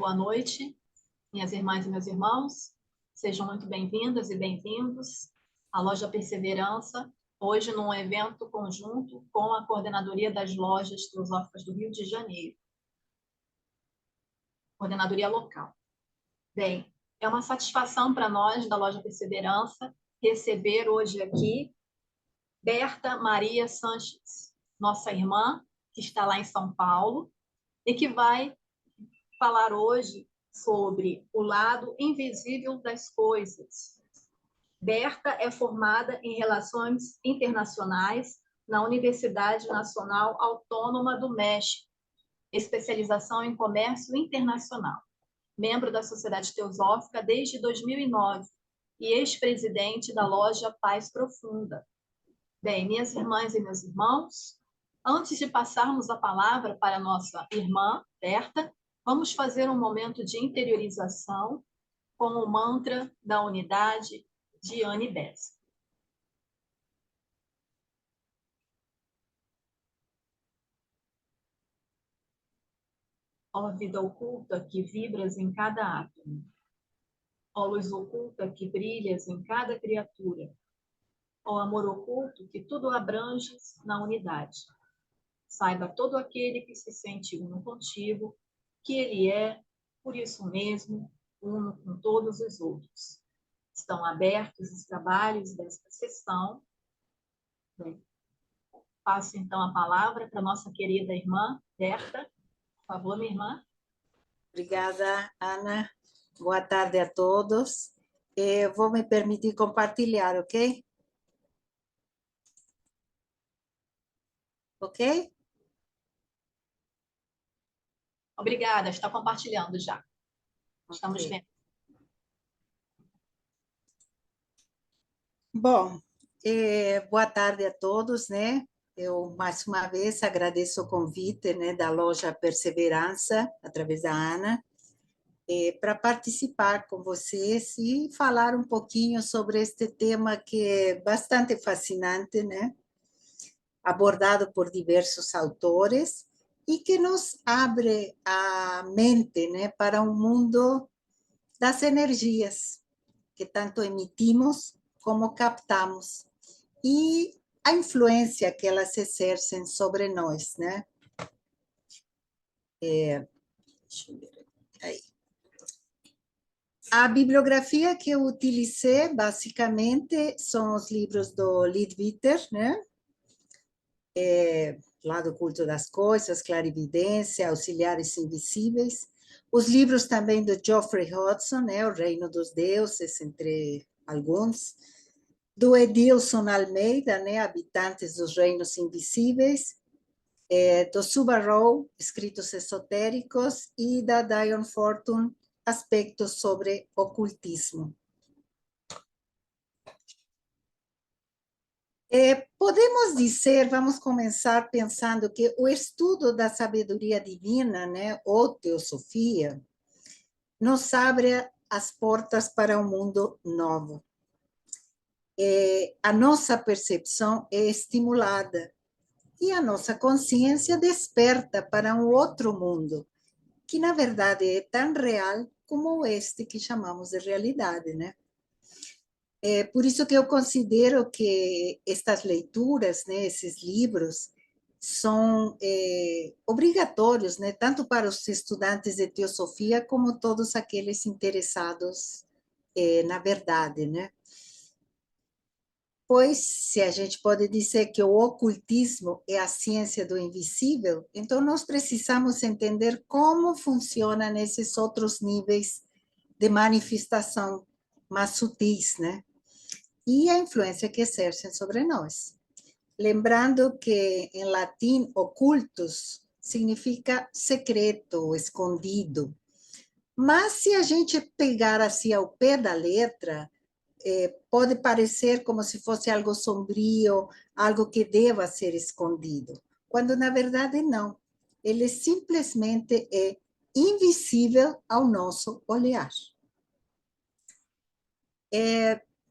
Boa noite, minhas irmãs e meus irmãos. Sejam muito bem-vindas e bem-vindos à Loja Perseverança, hoje num evento conjunto com a Coordenadoria das Lojas Teosóficas do Rio de Janeiro, coordenadoria local. Bem, é uma satisfação para nós da Loja Perseverança receber hoje aqui Berta Maria Sanches, nossa irmã, que está lá em São Paulo, e que vai falar hoje sobre o lado invisível das coisas. Berta é formada em Relações Internacionais na Universidade Nacional Autônoma do México, especialização em Comércio Internacional, membro da Sociedade Teosófica desde 2009 e ex-presidente da loja Paz Profunda. Bem, minhas irmãs e meus irmãos, antes de passarmos a palavra para a nossa irmã, Berta, vamos fazer um momento de interiorização com o mantra da unidade de Annie Besant. Ó vida oculta que vibras em cada átomo, ó luz oculta que brilhas em cada criatura, ó amor oculto que tudo abranges na unidade. Saiba todo aquele que se sente uno contigo, que ele é, por isso mesmo, uno com todos os outros. Estão abertos os trabalhos desta sessão. Bem, passo então a palavra para a nossa querida irmã Berta. Por favor, minha irmã. Obrigada, Ana. Boa tarde a todos. Vou me permitir compartilhar, ok? Ok? Obrigada, está compartilhando já. Estamos vendo. Bom, boa tarde a todos, né? Eu, mais uma vez, agradeço o convite, né, da Loja Perseverança, através da Ana, para participar com vocês e falar um pouquinho sobre este tema que é bastante fascinante, né? Abordado por diversos autores e que nos abre a mente, né, para um mundo das energias que tanto emitimos como captamos e a influência que elas exercem sobre nós, né? Deixa eu ver aí. A bibliografia que eu utilizei, basicamente, são os livros do Leadbeater, né? Lá do Culto das Coisas, Clarividência, Auxiliares Invisíveis. Os livros também do Geoffrey Hodgson, né? O Reino dos Deuses, entre alguns. Do Edilson Almeida, né? Habitantes dos Reinos Invisíveis. Do Subarow, Escritos Esotéricos. E da Diane Fortune, Aspectos sobre Ocultismo. Podemos dizer, vamos começar pensando que o estudo da sabedoria divina, né, ou teosofia, nos abre as portas para um mundo novo. A nossa percepção é estimulada e a nossa consciência desperta para um outro mundo, que na verdade é tão real como este que chamamos de realidade, né? Por isso que eu considero que estas leituras, né, esses livros, são obrigatórios, né, tanto para os estudantes de teosofia como todos aqueles interessados na verdade, né? Pois, se a gente pode dizer que o ocultismo é a ciência do invisível, então nós precisamos entender como funciona nesses outros níveis de manifestação mais sutis, né? E a influência que exercem sobre nós. Lembrando que em latim, ocultus significa secreto, escondido. Mas se a gente pegar assim ao pé da letra, pode parecer como se fosse algo sombrio, algo que deva ser escondido, quando na verdade não. Ele simplesmente é invisível ao nosso olhar.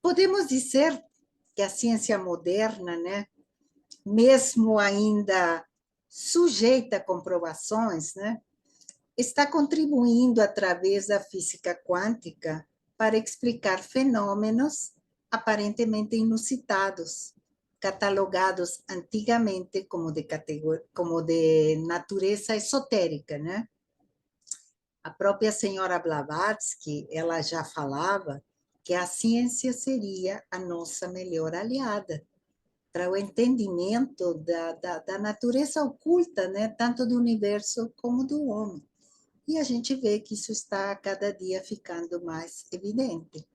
Podemos dizer que a ciência moderna, né, mesmo ainda sujeita a comprovações, né, está contribuindo através da física quântica para explicar fenômenos aparentemente inusitados, catalogados antigamente como de natureza esotérica, né? A própria senhora Blavatsky, ela já falava que a ciência seria a nossa melhor aliada para o entendimento da natureza oculta, né? Tanto do universo como do homem. E a gente vê que isso está a cada dia ficando mais evidente.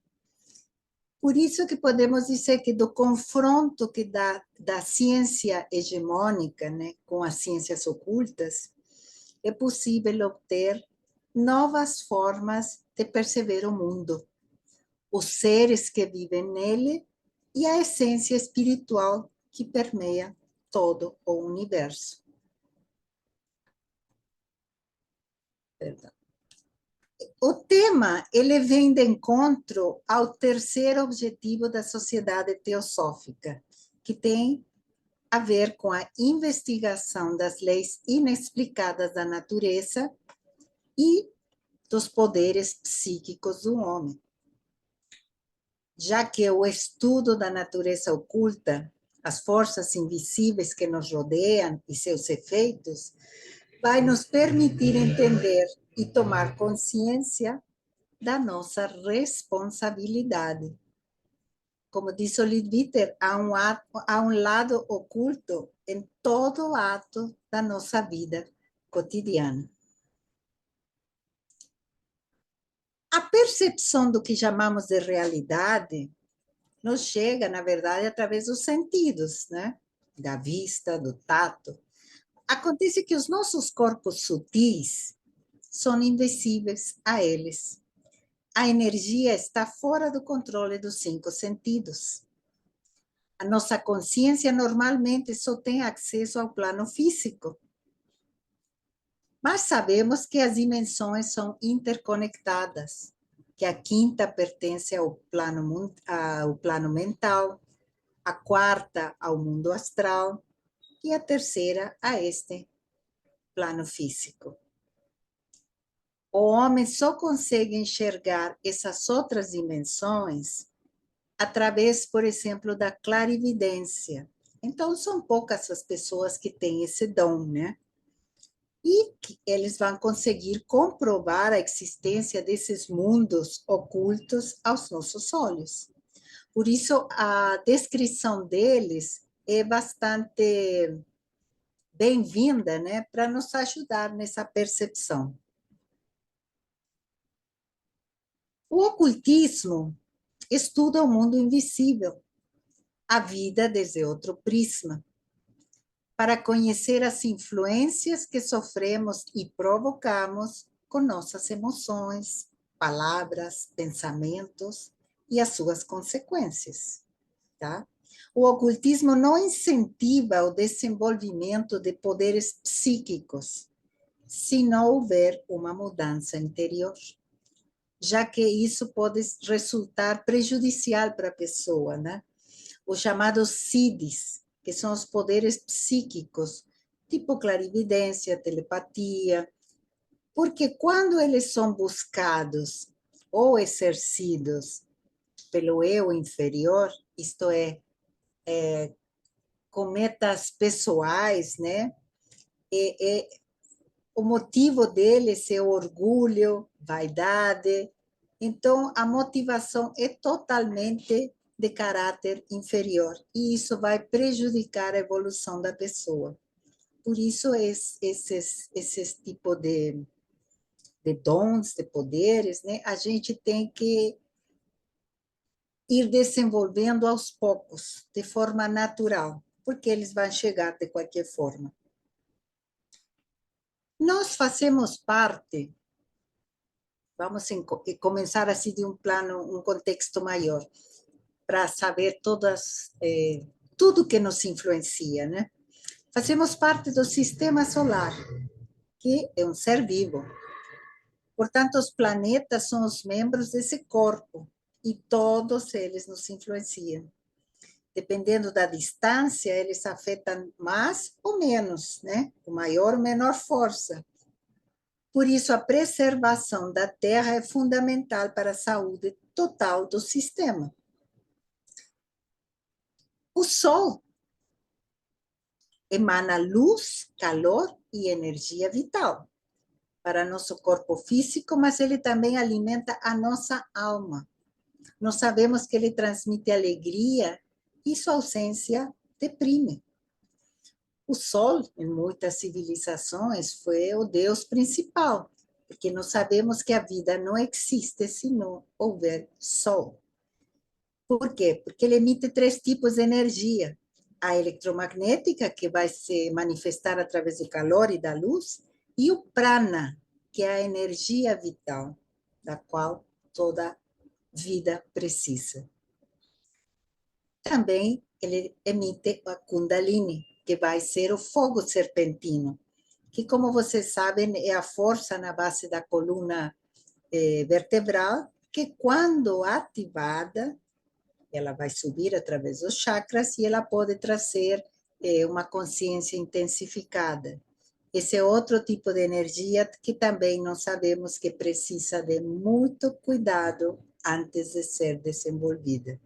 Por isso que podemos dizer que do confronto que da ciência hegemônica, né, com as ciências ocultas, é possível obter novas formas de perceber o mundo, os seres que vivem nele e a essência espiritual que permeia todo o universo. Perdão. O tema, ele vem de encontro ao terceiro objetivo da sociedade teosófica, que tem a ver com a investigação das leis inexplicadas da natureza e dos poderes psíquicos do homem. Já que o estudo da natureza oculta, as forças invisíveis que nos rodeiam e seus efeitos, vai nos permitir entender e tomar consciência da nossa responsabilidade. Como diz o Leadbeater, há um lado oculto em todo ato da nossa vida cotidiana. A percepção do que chamamos de realidade nos chega, na verdade, através dos sentidos, né? Da vista, do tato. Acontece que os nossos corpos sutis são invisíveis a eles. A energia está fora do controle dos 5 sentidos. A nossa consciência normalmente só tem acesso ao plano físico. Mas sabemos que as dimensões são interconectadas, que a quinta pertence ao plano mental, a quarta ao mundo astral e a terceira a este plano físico. O homem só consegue enxergar essas outras dimensões através, por exemplo, da clarividência. Então, são poucas as pessoas que têm esse dom, né? E que eles vão conseguir comprovar a existência desses mundos ocultos aos nossos olhos. Por isso, a descrição deles é bastante bem-vinda, né, para nos ajudar nessa percepção. O ocultismo estuda o mundo invisível, a vida desde outro prisma, para conhecer as influências que sofremos e provocamos com nossas emoções, palavras, pensamentos e as suas consequências, tá? O ocultismo não incentiva o desenvolvimento de poderes psíquicos, se não houver uma mudança interior, já que isso pode resultar prejudicial para a pessoa, né? Os chamados CIDs, que são os poderes psíquicos, tipo clarividência, telepatia, porque quando eles são buscados ou exercidos pelo eu inferior, isto é com metas pessoais, né? O motivo deles é orgulho, vaidade. Então, a motivação é totalmente de caráter inferior, e isso vai prejudicar a evolução da pessoa. Por isso, esses tipos de dons, de poderes, né, a gente tem que ir desenvolvendo aos poucos, de forma natural, porque eles vão chegar de qualquer forma. Nós fazemos parte, vamos começar assim de um plano, um contexto maior, para saber tudo que nos influencia, né? Fazemos parte do sistema solar, que é um ser vivo. Portanto, os planetas são os membros desse corpo, e todos eles nos influenciam. Dependendo da distância, eles afetam mais ou menos, né? Com maior ou menor força. Por isso, a preservação da Terra é fundamental para a saúde total do sistema. O Sol emana luz, calor e energia vital para nosso corpo físico, mas ele também alimenta a nossa alma. Nós sabemos que ele transmite alegria e sua ausência deprime. O Sol, em muitas civilizações, foi o Deus principal, porque nós sabemos que a vida não existe se não houver Sol. Por quê? Porque ele emite 3 tipos de energia. A eletromagnética, que vai se manifestar através do calor e da luz, e o prana, que é a energia vital, da qual toda vida precisa. Também ele emite a Kundalini, que vai ser o fogo serpentino, que, como vocês sabem, é a força na base da coluna vertebral, que, quando ativada, ela vai subir através dos chakras e ela pode trazer uma consciência intensificada. Esse é outro tipo de energia que também nós sabemos que precisa de muito cuidado antes de ser desenvolvida.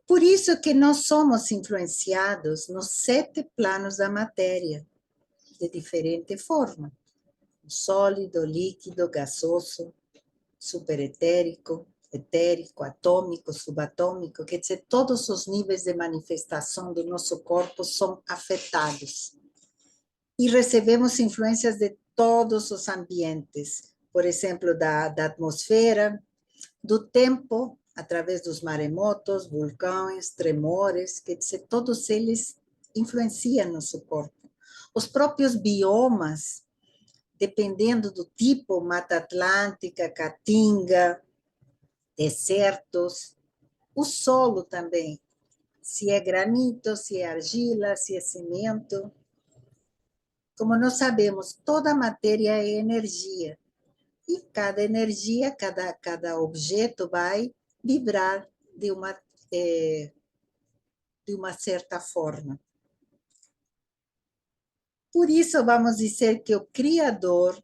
Por isso que nós somos influenciados nos 7 planos da matéria, de diferente forma. Sólido, líquido, gasoso, superetérico, etérico, atômico, subatômico, quer dizer, todos os níveis de manifestação do nosso corpo são afetados. E recebemos influências de todos os ambientes, por exemplo, da atmosfera, do tempo, através dos maremotos, vulcões, tremores, quer dizer, todos eles influenciam nosso corpo. Os próprios biomas, dependendo do tipo, Mata Atlântica, Caatinga, desertos, o solo também, se é granito, se é argila, se é cimento. Como nós sabemos, toda matéria é energia, e cada energia, cada objeto vai vibrar de uma certa forma. Por isso, vamos dizer que o Criador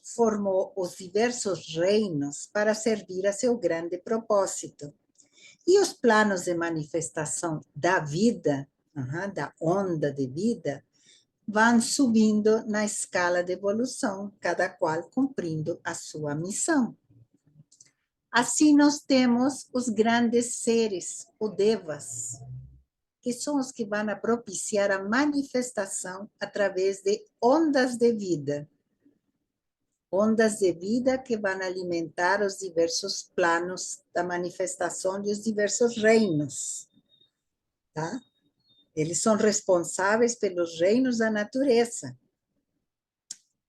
formou os diversos reinos para servir a seu grande propósito. E os planos de manifestação da vida, da onda de vida, vão subindo na escala de evolução, cada qual cumprindo a sua missão. Assim, nós temos os grandes seres, os devas, que são os que vão propiciar a manifestação através de ondas de vida. Ondas de vida que vão alimentar os diversos planos da manifestação dos diversos reinos. Tá? Eles são responsáveis pelos reinos da natureza.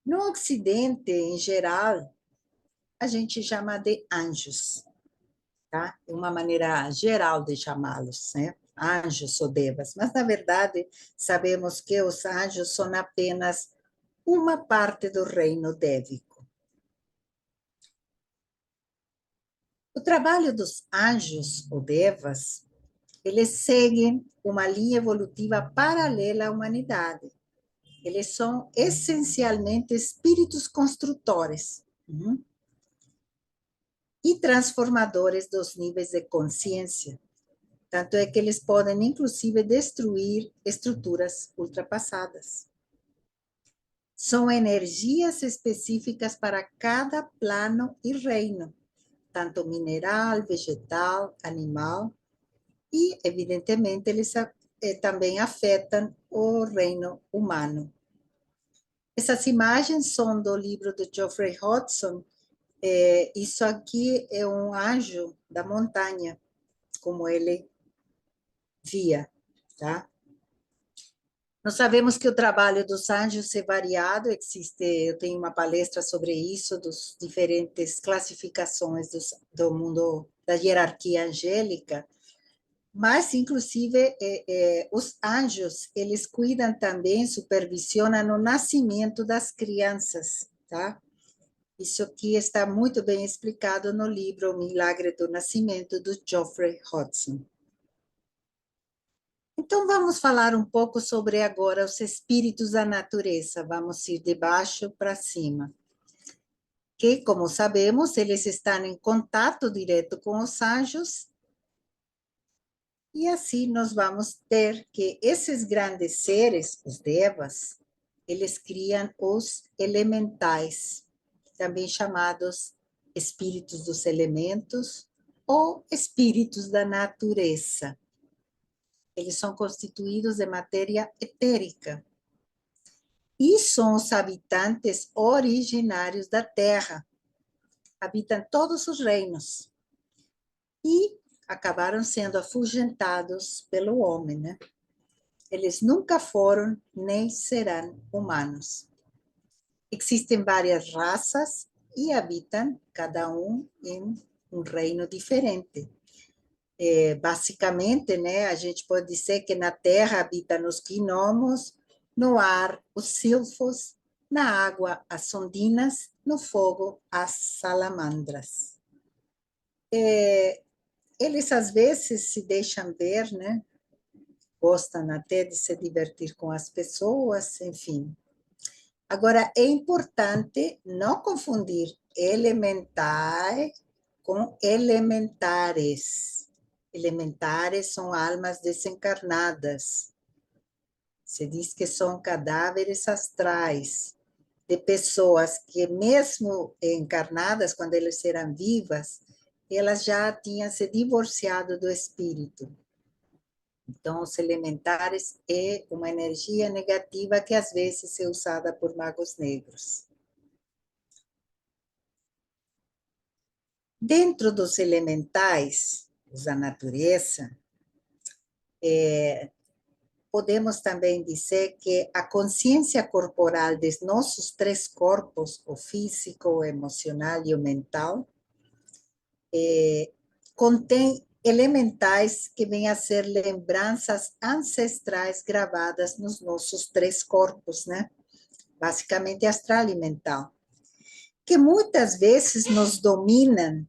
No Ocidente, em geral, a gente chama de anjos. Tá? É uma maneira geral de chamá-los, né? Anjos ou devas. Mas, na verdade, sabemos que os anjos são apenas uma parte do reino dévico. O trabalho dos anjos ou devas, eles seguem uma linha evolutiva paralela à humanidade. Eles são essencialmente espíritos construtores e transformadores dos níveis de consciência. Tanto é que eles podem, inclusive, destruir estruturas ultrapassadas. São energias específicas para cada plano e reino, tanto mineral, vegetal, animal, e, evidentemente, eles também afetam o reino humano. Essas imagens são do livro de Geoffrey Hodgson. Isso aqui é um anjo da montanha, como ele via, tá? Nós sabemos que o trabalho dos anjos é variado, eu tenho uma palestra sobre isso, das diferentes classificações do mundo da hierarquia angélica, mas, inclusive, os anjos, eles cuidam também, supervisionam o nascimento das crianças, tá? Isso aqui está muito bem explicado no livro O Milagre do Nascimento, do Geoffrey Hodgson. Então, vamos falar um pouco sobre agora os espíritos da natureza. Vamos ir de baixo para cima. Que, como sabemos, eles estão em contato direto com os anjos. E assim nós vamos ter que esses grandes seres, os devas, eles criam os elementais, também chamados espíritos dos elementos ou espíritos da natureza. Eles são constituídos de matéria etérica e são os habitantes originários da Terra. Habitam todos os reinos e acabaram sendo afugentados pelo homem, né? Eles nunca foram nem serão humanos. Existem várias raças e habitam cada um em um reino diferente. Basicamente, né, a gente pode dizer que na terra habitam os gnomos, no ar os silfos, na água as ondinas, no fogo as salamandras. Eles às vezes se deixam ver, né? Gostam até de se divertir com as pessoas, enfim. Agora, é importante não confundir elementar com elementares. Elementares são almas desencarnadas. Se diz que são cadáveres astrais de pessoas que, mesmo encarnadas, quando elas eram vivas, elas já tinham se divorciado do espírito. Então, os elementares é uma energia negativa que às vezes é usada por magos negros. Dentro dos elementais, da natureza, podemos também dizer que a consciência corporal dos nossos três corpos, o físico, o emocional e o mental, contém elementais que vêm a ser lembranças ancestrais gravadas nos nossos três corpos, né? Basicamente astral e mental, que muitas vezes nos dominam,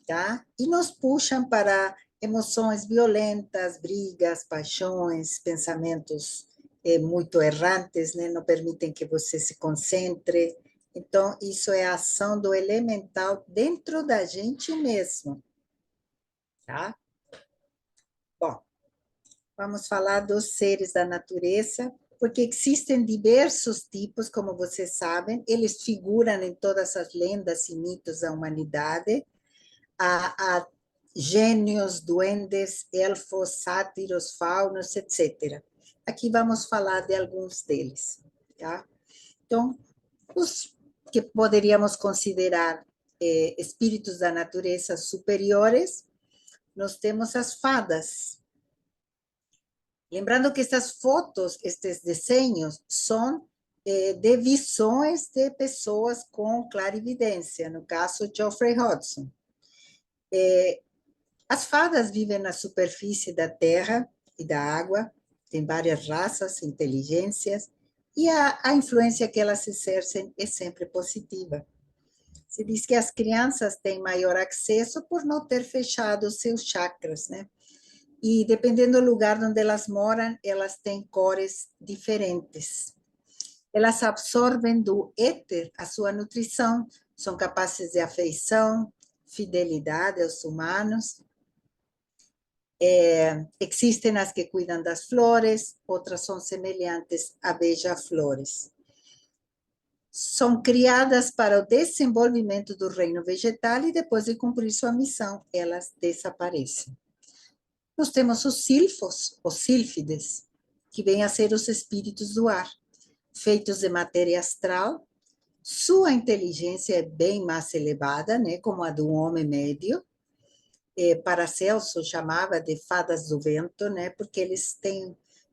tá? E nos puxam para emoções violentas, brigas, paixões, pensamentos muito errantes, né? Não permitem que você se concentre. Então, isso é a ação do elemental dentro da gente mesmo, tá? Bom, vamos falar dos seres da natureza, porque existem diversos tipos, como vocês sabem, eles figuram em todas as lendas e mitos da humanidade. Há gênios, duendes, elfos, sátiros, faunos, etc. Aqui vamos falar de alguns deles, tá? Então, os que poderíamos considerar espíritos da natureza superiores, nós temos as fadas. Lembrando que estas fotos, estes desenhos, são de visões de pessoas com clarividência, no caso, Geoffrey Hodgson. As fadas vivem na superfície da terra e da água, tem várias raças, inteligências, e a influência que elas exercem é sempre positiva. Se diz que as crianças têm maior acesso por não ter fechado os seus chakras, né? E dependendo do lugar onde elas moram, elas têm cores diferentes. Elas absorvem do éter a sua nutrição, são capazes de afeição, fidelidade aos humanos. Existem as que cuidam das flores, outras são semelhantes a beija-flores. São criadas para o desenvolvimento do reino vegetal e depois de cumprir sua missão, elas desaparecem. Nós temos os silfos, os sílfides, que vêm a ser os espíritos do ar, feitos de matéria astral. Sua inteligência é bem mais elevada, né, como a do homem médio. Paracelso chamava de fadas do vento, né, porque eles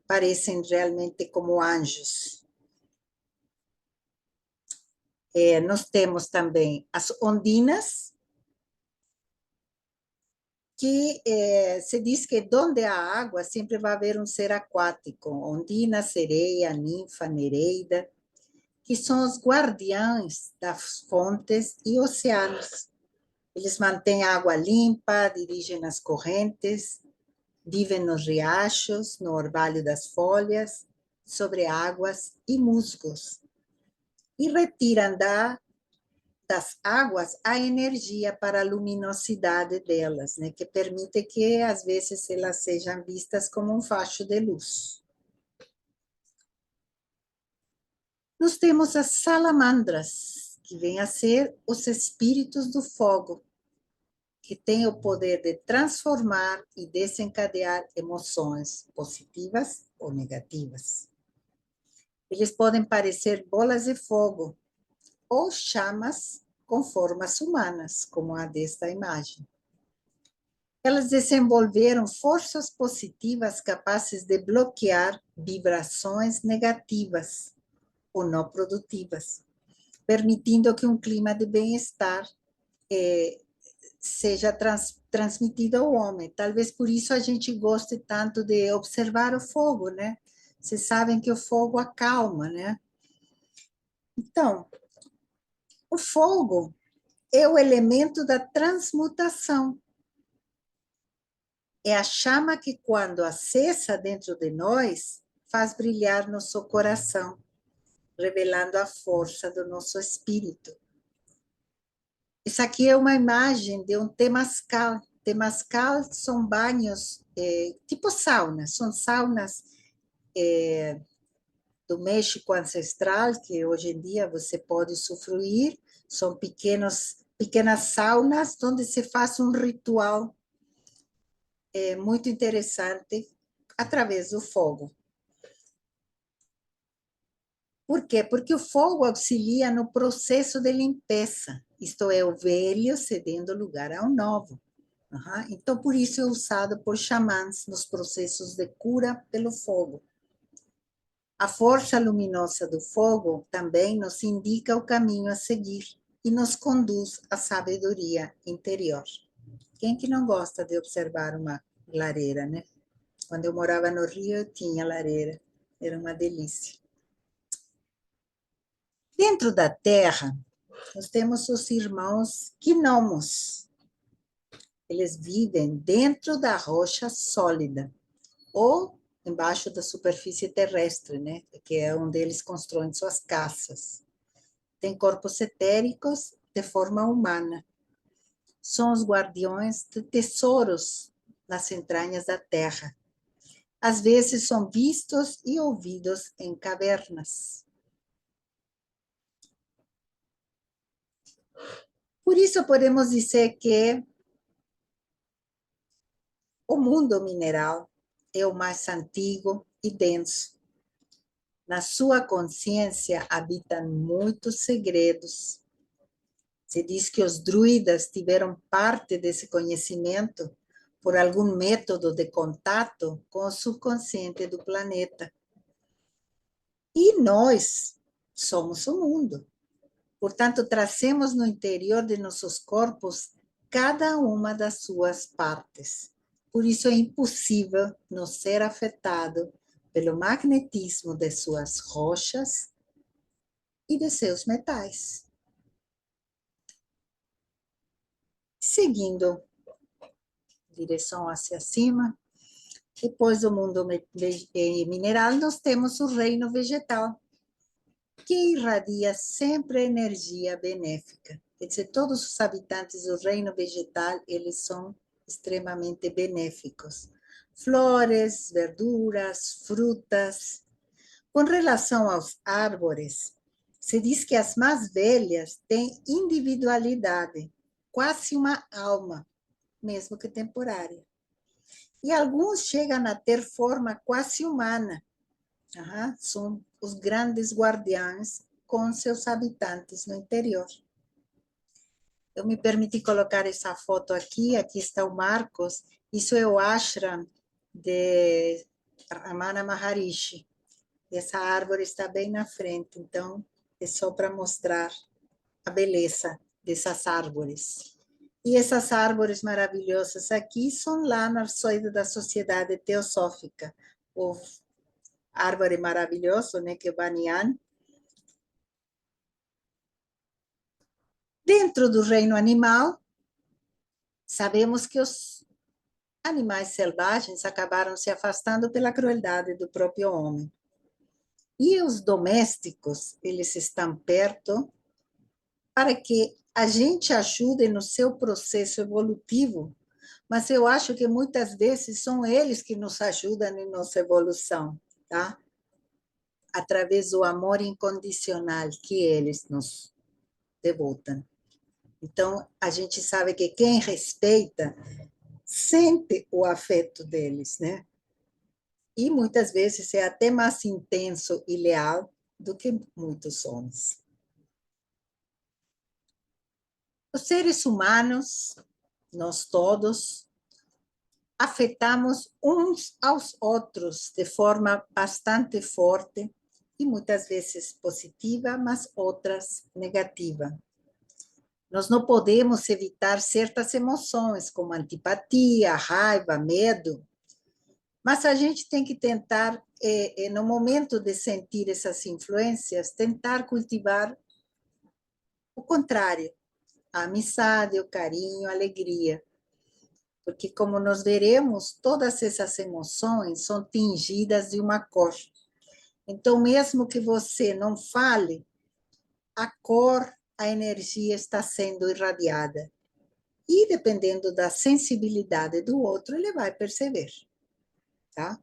parecem realmente como anjos. Nós temos também as ondinas, que se diz que onde há água sempre vai haver um ser aquático, ondina, sereia, ninfa, nereida, que são os guardiães das fontes e oceanos. Eles mantêm a água limpa, dirigem as correntes, Vivem nos riachos, no orvalho das folhas, sobre águas e musgos. E retiram das águas a energia para a luminosidade delas, né, que permite que, às vezes, elas sejam vistas como um facho de luz. Nós temos as salamandras, que vêm a ser os espíritos do fogo, que têm o poder de transformar e desencadear emoções positivas ou negativas. Eles podem parecer bolas de fogo ou chamas com formas humanas, como a desta imagem. Elas desenvolveram forças positivas capazes de bloquear vibrações negativas ou não produtivas, permitindo que um clima de bem-estar seja transmitido ao homem. Talvez por isso a gente goste tanto de observar o fogo, né? Vocês sabem que o fogo acalma, né? Então, o fogo é o elemento da transmutação. É a chama que, quando acesa dentro de nós, faz brilhar nosso coração, revelando a força do nosso espírito. Essa aqui é uma imagem de um temazcal. Temazcal são banhos, tipo saunas, são saunas do México ancestral, que hoje em dia você pode usufruir. São pequenas saunas onde se faz um ritual muito interessante através do fogo. Por quê? Porque o fogo auxilia no processo de limpeza, isto é, o velho cedendo lugar ao novo. Então, por isso é usado por xamãs nos processos de cura pelo fogo. A força luminosa do fogo também nos indica o caminho a seguir e nos conduz à sabedoria interior. Quem que não gosta de observar uma lareira, né? Quando eu morava no Rio, eu tinha lareira. Era uma delícia. Dentro da terra, nós temos os irmãos gnomos. Eles vivem dentro da rocha sólida ou embaixo da superfície terrestre, né? Que é onde eles constroem suas casas. Tem corpos etéricos de forma humana. São os guardiões de tesouros nas entranhas da terra. Às vezes são vistos e ouvidos em cavernas. Por isso podemos dizer que o mundo mineral é o mais antigo e denso. Na sua consciência habitam muitos segredos. Se diz que os druidas tiveram parte desse conhecimento por algum método de contato com o subconsciente do planeta. E nós somos o mundo. Portanto, trazemos no interior de nossos corpos cada uma das suas partes. Por isso é impossível não ser afetado pelo magnetismo de suas rochas e de seus metais. Seguindo direção hacia cima, depois do mundo mineral, nós temos o reino vegetal, que irradia sempre energia benéfica. Quer dizer, todos os habitantes do reino vegetal, eles são extremamente benéficos. Flores, verduras, frutas. Com relação aos árvores, se diz que as mais velhas têm individualidade, quase uma alma, mesmo que temporária. E alguns chegam a ter forma quase humana. São os grandes guardiães com seus habitantes no interior. Eu me permiti colocar essa foto aqui está o Marcos, isso é o ashram de Ramana Maharishi. Essa árvore está bem na frente, então é só para mostrar a beleza dessas árvores. E essas árvores maravilhosas aqui são lá na arçoide da Sociedade Teosófica, o árvore maravilhoso, né, que é o Banyan. Dentro do reino animal, sabemos que os animais selvagens acabaram se afastando pela crueldade do próprio homem. E os domésticos, eles estão perto para que a gente ajude no seu processo evolutivo, mas eu acho que muitas vezes são eles que nos ajudam em nossa evolução, tá? Através do amor incondicional que eles nos devotam. Então, a gente sabe que quem respeita sente o afeto deles, né? E muitas vezes é até mais intenso e leal do que muitos homens. Os seres humanos, nós todos, afetamos uns aos outros de forma bastante forte e muitas vezes positiva, mas outras negativa. Nós não podemos evitar certas emoções, como antipatia, raiva, medo, mas a gente tem que tentar, no momento de sentir essas influências, tentar cultivar o contrário, a amizade, o carinho, a alegria. Porque, como nós veremos, todas essas emoções são tingidas de uma cor. Então, mesmo que você não fale, a cor, a energia está sendo irradiada. E, dependendo da sensibilidade do outro, ele vai perceber. Tá?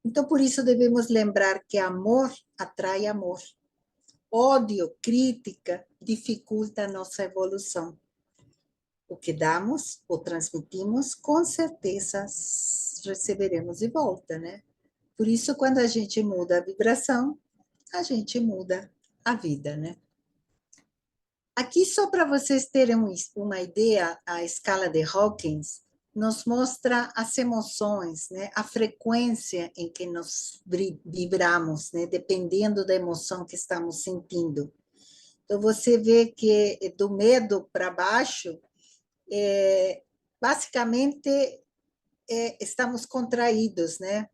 Então, por isso, devemos lembrar que amor atrai amor. Ódio, crítica, dificulta a nossa evolução. O que damos ou transmitimos, com certeza receberemos de volta, né? Por isso, quando a gente muda a vibração, a gente muda a vida, né? Aqui, só para vocês terem uma ideia, a escala de Hawkins nos mostra as emoções, né? A frequência em que nós vibramos, né? Dependendo da emoção que estamos sentindo. Então, você vê que do medo para baixo, basicamente, estamos contraídos, né?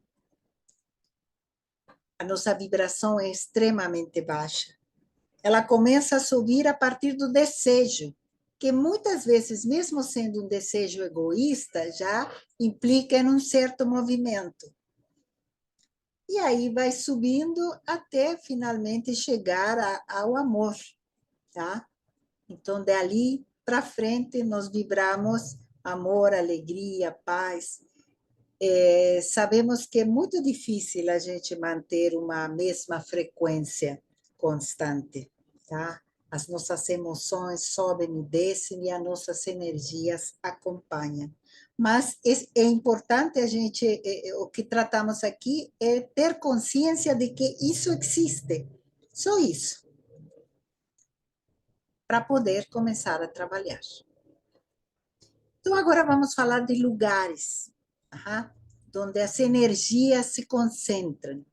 A nossa vibração é extremamente baixa. Ela começa a subir a partir do desejo, que muitas vezes, mesmo sendo um desejo egoísta, já implica em um certo movimento. E aí vai subindo até finalmente chegar ao amor, tá? Então, dali para frente, nós vibramos amor, alegria, paz. Sabemos que é muito difícil a gente manter uma mesma frequência constante, tá? As nossas emoções sobem e descem e as nossas energias acompanham. Mas é importante a gente, o que tratamos aqui é ter consciência de que isso existe, só isso, para poder começar a trabalhar. Então, agora vamos falar de lugares, onde as energias se concentram.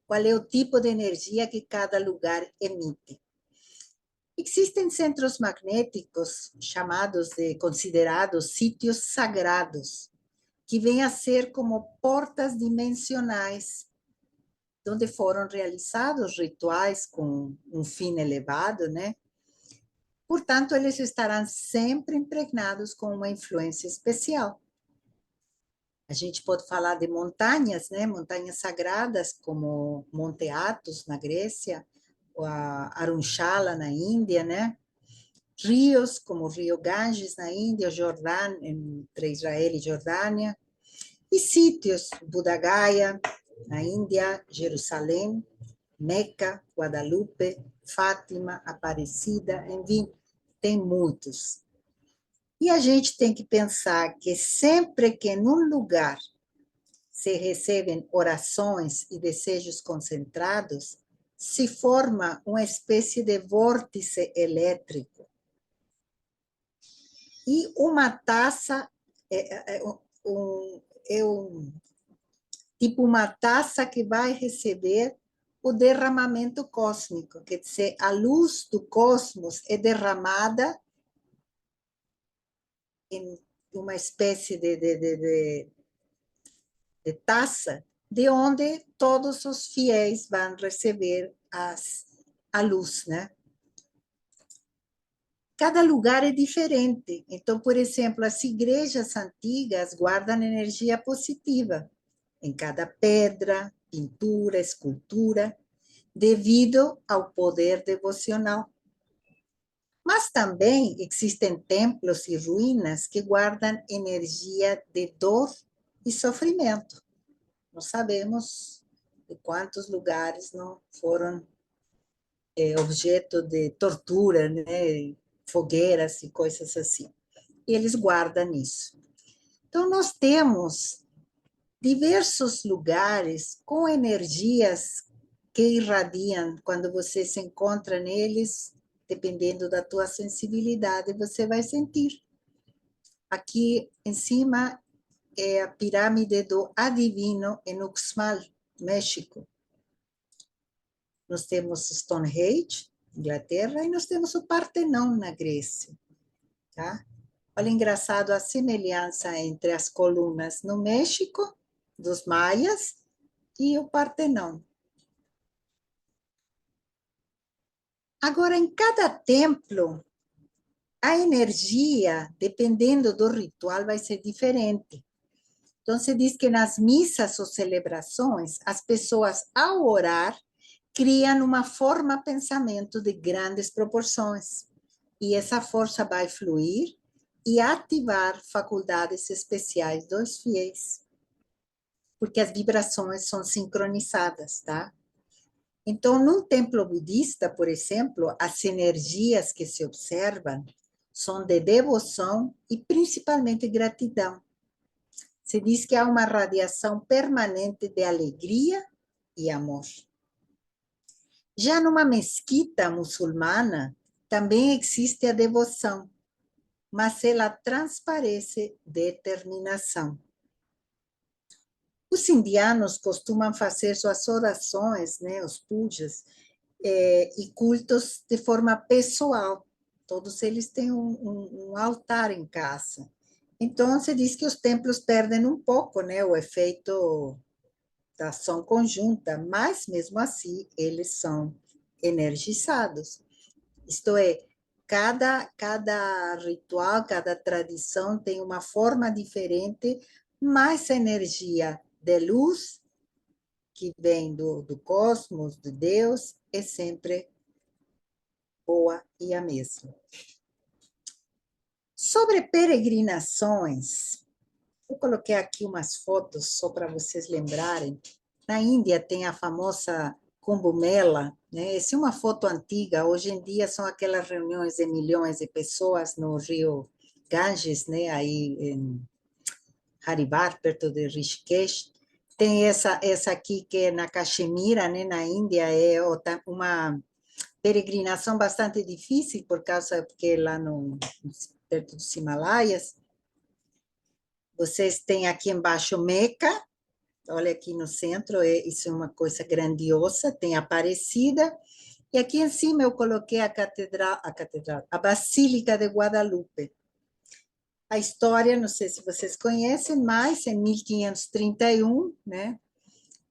Qual é o tipo de energia que cada lugar emite? Existem centros magnéticos considerados sítios sagrados, que vêm a ser como portas dimensionais, onde foram realizados rituais com um fim elevado, né? Portanto, eles estarão sempre impregnados com uma influência especial. A gente pode falar de montanhas, né? Montanhas sagradas, como Monte Athos, na Grécia, ou a Arunachala, na Índia, né? Rios, como o Rio Ganges, na Índia, Jordânia, entre Israel e Jordânia, e sítios, Buda Gaya, na Índia, Jerusalém, Meca, Guadalupe, Fátima, Aparecida, enfim, tem muitos. E a gente tem que pensar que sempre que num lugar se recebem orações e desejos concentrados, se forma uma espécie de vórtice elétrico. E uma taça tipo uma taça que vai receber o derramamento cósmico, quer dizer, a luz do cosmos é derramada em uma espécie de taça, de onde todos os fiéis vão receber a luz, né? cada lugar é diferente. Então, por exemplo, as igrejas antigas guardam energia positiva em cada pedra, pintura, escultura, devido ao poder devocional. Mas também existem templos e ruínas que guardam energia de dor e sofrimento. Não sabemos de quantos lugares não foram objeto de tortura, né? Fogueiras e coisas assim. E eles guardam isso. Então, nós temos diversos lugares com energias que irradiam. Quando você se encontra neles, dependendo da tua sensibilidade, você vai sentir. Aqui em cima é a pirâmide do Adivino em Uxmal, México. Nós temos Stonehenge, Inglaterra, e nós temos o Partenon na Grécia. Tá? Olha, engraçado a semelhança entre as colunas no México, dos maias, e o Partenon. Agora, em cada templo, a energia, dependendo do ritual, vai ser diferente. Então, se diz que nas missas ou celebrações, as pessoas, ao orar, criam uma forma-pensamento de grandes proporções. E essa força vai fluir e ativar faculdades especiais dos fiéis. Porque as vibrações são sincronizadas, tá? Então, num templo budista, por exemplo, as energias que se observam são de devoção e principalmente gratidão. Se diz que há uma radiação permanente de alegria e amor. Já numa mesquita muçulmana, também existe a devoção, mas ela transparece determinação. Os indianos costumam fazer suas orações, né, os pujas, e cultos de forma pessoal. Todos eles têm um altar em casa. Então, se diz que os templos perdem um pouco, né, o efeito da ação conjunta, mas, mesmo assim, eles são energizados. Isto é, cada ritual, cada tradição tem uma forma diferente, mas a energia de luz que vem do cosmos, de Deus, é sempre boa e a mesma. Sobre peregrinações, eu coloquei aqui umas fotos só para vocês lembrarem. Na Índia tem a famosa Kumbh Mela, né? Essa é uma foto antiga, hoje em dia são aquelas reuniões de milhões de pessoas no rio Ganges, né? Aí em Haridwar, perto de Rishikesh. Tem essa aqui que é na Caxemira, né? Na Índia, é uma peregrinação bastante difícil, porque lá perto dos Himalaias. Vocês têm aqui embaixo Meca, olha aqui no centro, isso é uma coisa grandiosa, tem Aparecida, e aqui em cima eu coloquei a Basílica de Guadalupe. A história, não sei se vocês conhecem, mas em 1531, né,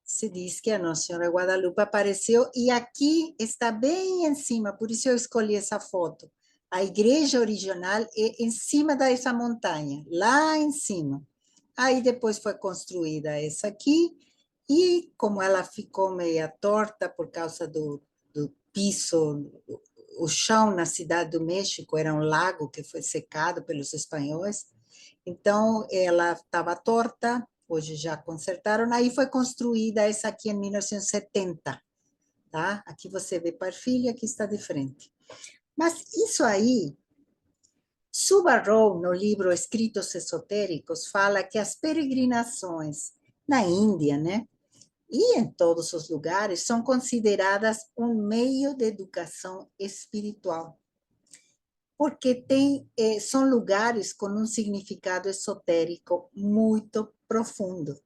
se diz que a Nossa Senhora Guadalupe apareceu, e aqui está bem em cima, por isso eu escolhi essa foto. A igreja original é em cima dessa montanha, lá em cima. Aí depois foi construída essa aqui, e como ela ficou meia torta por causa do piso, o chão na cidade do México era um lago que foi secado pelos espanhóis, então ela estava torta, hoje já consertaram, aí foi construída essa aqui em 1970, tá? Aqui você vê Parfilha, aqui está de frente. Mas isso aí, Subarrow, no livro Escritos Esotéricos, fala que as peregrinações na Índia, né, e em todos os lugares, são consideradas um meio de educação espiritual. Porque são lugares com um significado esotérico muito profundo.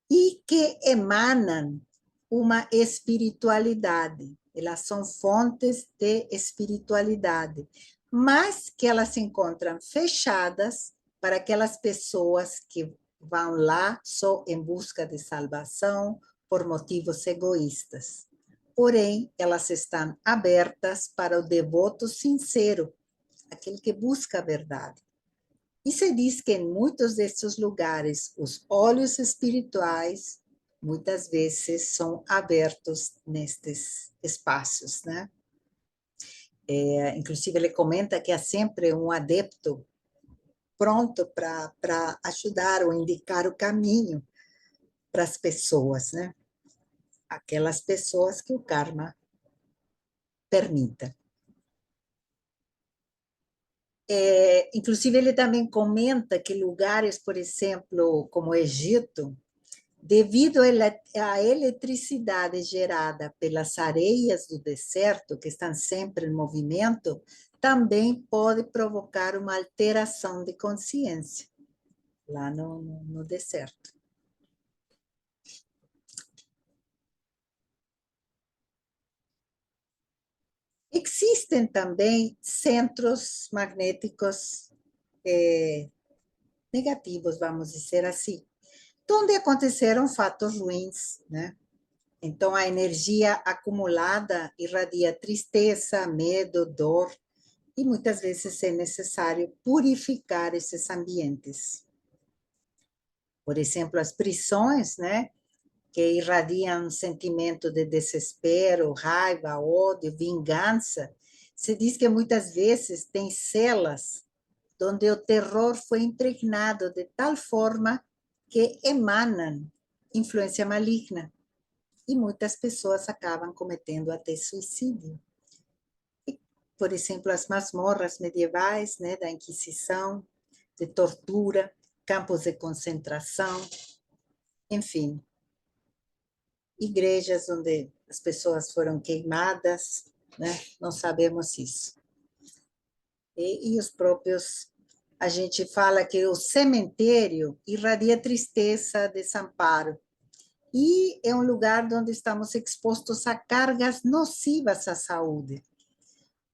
E que emanam uma espiritualidade. Elas são fontes de espiritualidade, mas que elas se encontram fechadas para aquelas pessoas que vão lá só em busca de salvação por motivos egoístas. porém, elas estão abertas para o devoto sincero, aquele que busca a verdade. E se diz que em muitos destes lugares, os olhos espirituais, muitas vezes, são abertos nestes espaços, né? Inclusive, ele comenta que há sempre um adepto pronto para ajudar ou indicar o caminho para as pessoas, né? Aquelas pessoas que o karma permita. Inclusive, ele também comenta que lugares, por exemplo, como o Egito, devido à eletricidade gerada pelas areias do deserto, que estão sempre em movimento, também pode provocar uma alteração de consciência lá no deserto. Existem também centros magnéticos negativos, vamos dizer assim, onde aconteceram fatos ruins, né? Então, a energia acumulada irradia tristeza, medo, dor, e muitas vezes é necessário purificar esses ambientes. Por exemplo, as prisões, né? Que irradiam um sentimento de desespero, raiva, ódio, vingança. Se diz que muitas vezes tem celas onde o terror foi impregnado de tal forma que emanam influência maligna. E muitas pessoas acabam cometendo até suicídio. E, por exemplo, as masmorras medievais, né, da Inquisição, de tortura, campos de concentração, enfim, igrejas onde as pessoas foram queimadas, né? Não sabemos isso. E os próprios, a gente fala que o cemitério irradia tristeza, desamparo, e é um lugar onde estamos expostos a cargas nocivas à saúde.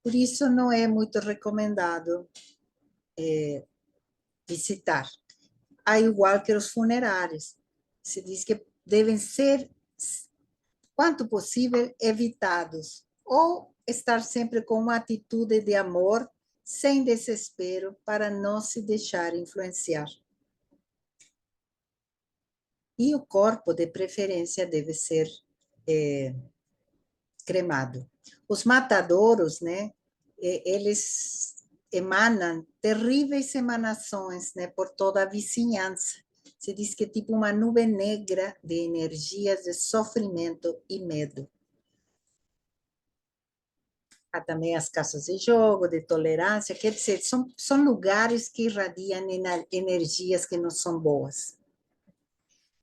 Por isso, não é muito recomendado visitar. Ao igual que os funerários. Se diz que devem ser, quanto possível, evitados, ou estar sempre com uma atitude de amor, sem desespero, para não se deixar influenciar. E o corpo, de preferência, deve ser cremado. Os matadouros, né, eles emanam terríveis emanações, né, por toda a vizinhança. Se diz que é tipo uma nuvem negra de energias de sofrimento e medo. Há também as casas de jogo, de tolerância, quer dizer, são lugares que irradiam energias que não são boas.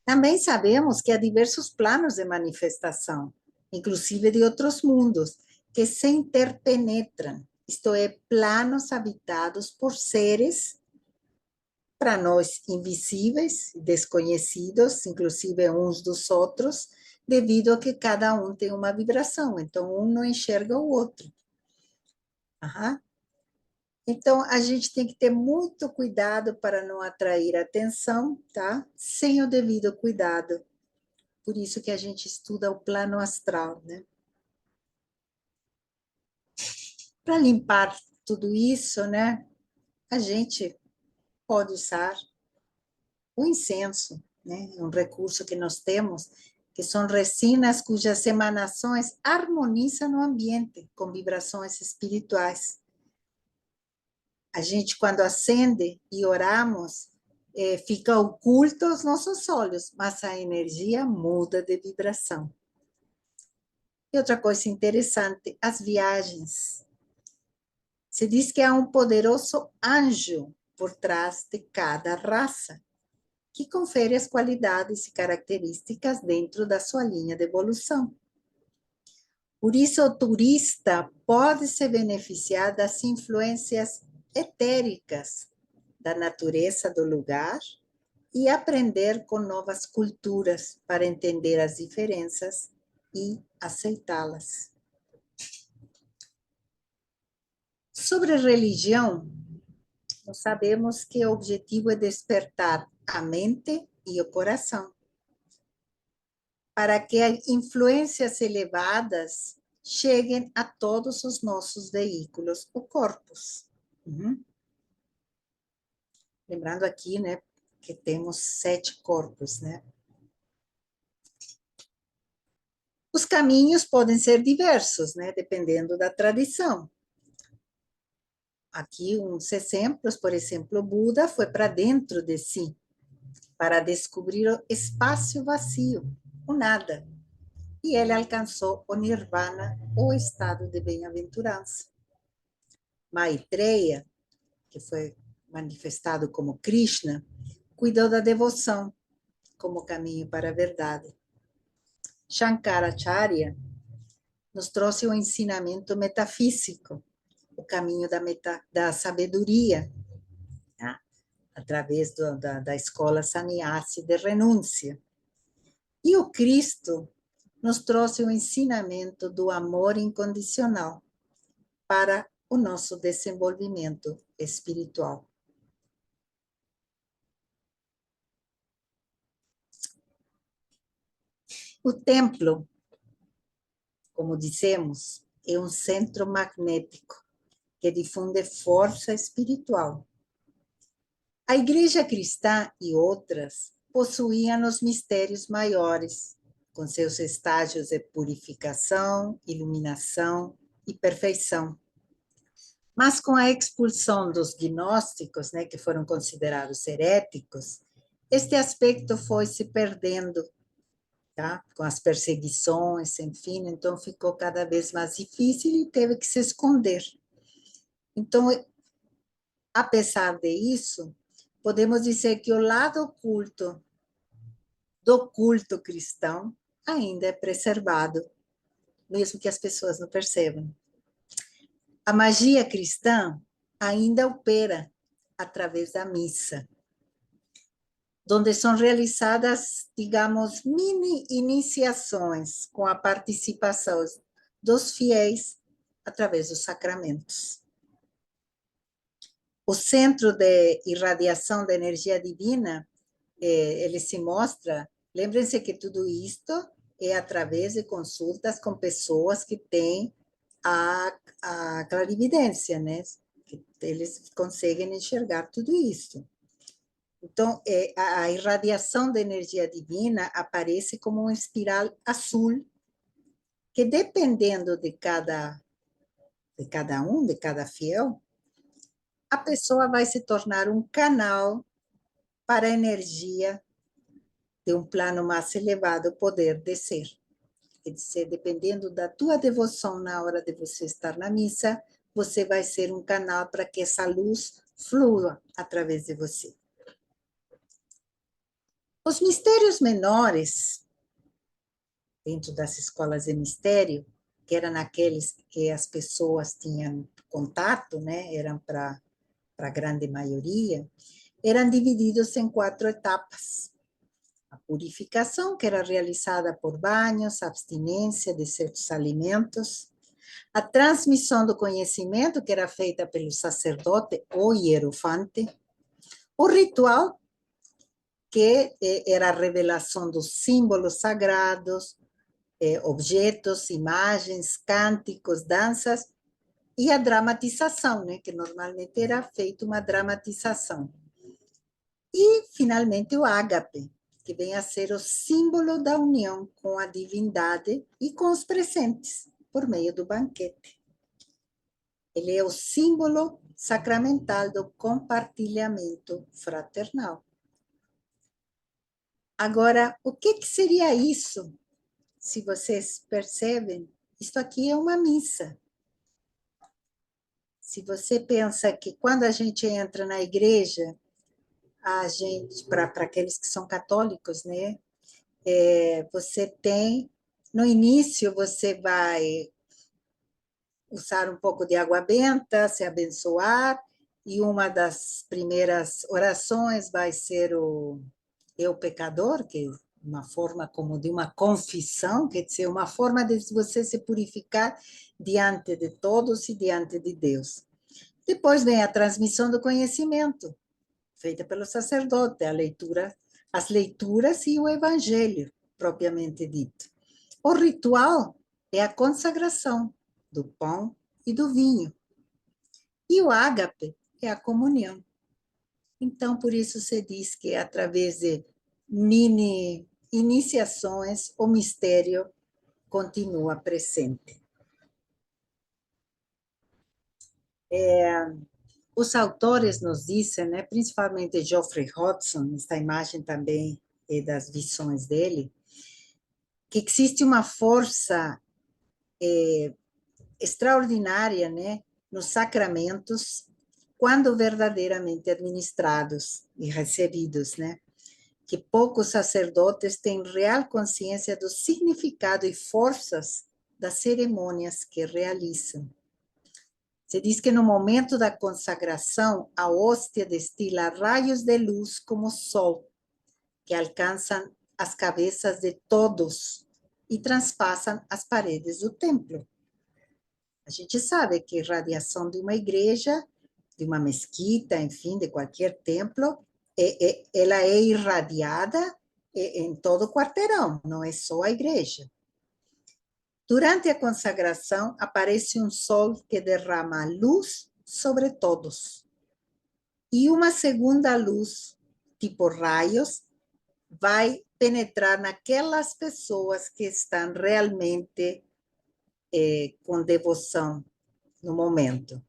Também sabemos que há diversos planos de manifestação, inclusive de outros mundos, que se interpenetram, isto é, planos habitados por seres, para nós, invisíveis, desconhecidos, inclusive uns dos outros, devido a que cada um tem uma vibração, então um não enxerga o outro. Uhum. Então, a gente tem que ter muito cuidado para não atrair atenção, tá? Sem o devido cuidado. Por isso que a gente estuda o plano astral, né? Para limpar tudo isso, né? A gente pode usar o incenso, né? Um recurso que nós temos, que são resinas cujas emanações harmonizam o ambiente com vibrações espirituais. A gente, quando acende e oramos, fica oculto aos nossos olhos, mas a energia muda de vibração. E outra coisa interessante, as viagens. Se diz que há um poderoso anjo por trás de cada raça, que confere as qualidades e características dentro da sua linha de evolução. Por isso, o turista pode se beneficiar das influências etéricas da natureza do lugar e aprender com novas culturas para entender as diferenças e aceitá-las. Sobre religião, nós sabemos que o objetivo é despertar a mente e o coração para que as influências elevadas cheguem a todos os nossos veículos ou corpos. Uhum. Lembrando aqui, né, que temos 7 corpos, né? Os caminhos podem ser diversos, né, dependendo da tradição. Aqui uns exemplos, por exemplo, Buda foi para dentro de si, para descobrir o espaço vazio, o nada. E ele alcançou o nirvana, o estado de bem-aventurança. Maitreya, que foi manifestado como Krishna, cuidou da devoção como caminho para a verdade. Shankaracharya nos trouxe o ensinamento metafísico, o caminho da sabedoria, tá? Através da escola sannyasi de renúncia. E o Cristo nos trouxe o ensinamento do amor incondicional para o nosso desenvolvimento espiritual. O templo, como dissemos, é um centro magnético que difunde força espiritual. A igreja cristã e outras possuíam os mistérios maiores, com seus estágios de purificação, iluminação e perfeição. Mas com a expulsão dos gnósticos, né, que foram considerados heréticos, este aspecto foi se perdendo, tá? Com as perseguições, enfim, então ficou cada vez mais difícil e teve que se esconder. Então, apesar disso, podemos dizer que o lado oculto do culto cristão ainda é preservado, mesmo que as pessoas não percebam. A magia cristã ainda opera através da missa, onde são realizadas, digamos, mini iniciações com a participação dos fiéis através dos sacramentos. O centro de irradiação da energia divina, ele se mostra, lembrem-se que tudo isto é através de consultas com pessoas que têm a clarividência, né? Que eles conseguem enxergar tudo isso. Então, a irradiação da energia divina aparece como uma espiral azul, que dependendo de cada fiel, a pessoa vai se tornar um canal para a energia de um plano mais elevado poder descer. Quer dizer, dependendo da tua devoção na hora de você estar na missa, você vai ser um canal para que essa luz flua através de você. Os mistérios menores, dentro das escolas de mistério, que eram aqueles que as pessoas tinham contato, né? Eram para a grande maioria, eram divididos em 4 etapas. A purificação, que era realizada por banhos, abstinência de certos alimentos. A transmissão do conhecimento, que era feita pelo sacerdote ou hierofante. O ritual, que era a revelação dos símbolos sagrados, objetos, imagens, cânticos, danças, e a dramatização, né, que normalmente era feita uma dramatização. E, finalmente, o ágape, que vem a ser o símbolo da união com a divindade e com os presentes, por meio do banquete. Ele é o símbolo sacramental do compartilhamento fraternal. Agora, o que seria isso? Se vocês percebem, isto aqui é uma missa. Se você pensa que quando a gente entra na igreja, a gente, para aqueles que são católicos, né? Você tem, no início, você vai usar um pouco de água benta, se abençoar, e uma das primeiras orações vai ser o Eu Pecador, que é uma forma como de uma confissão, quer dizer, uma forma de você se purificar diante de todos e diante de Deus. Depois vem a transmissão do conhecimento, feita pelo sacerdote, as leituras e o evangelho. propriamente dito. O ritual é a consagração do pão e do vinho. E o ágape é a comunhão. Então, por isso se diz que através de mini iniciações, o mistério continua presente. Os autores nos dizem, né, principalmente Geoffrey Hodgson, esta imagem também é das visões dele, que existe uma força extraordinária, né, nos sacramentos, quando verdadeiramente administrados e recebidos, né? Que poucos sacerdotes têm real consciência do significado e forças das cerimônias que realizam. Se diz que no momento da consagração, a hóstia destila raios de luz como o sol, que alcançam as cabeças de todos e transpassam as paredes do templo. A gente sabe que a radiação de uma igreja, de uma mesquita, enfim, de qualquer templo, ela é irradiada em todo o quarteirão, não é só a igreja. Durante a consagração, aparece um sol que derrama luz sobre todos. E uma segunda luz, tipo raios, vai penetrar naquelas pessoas que estão realmente com devoção no momento.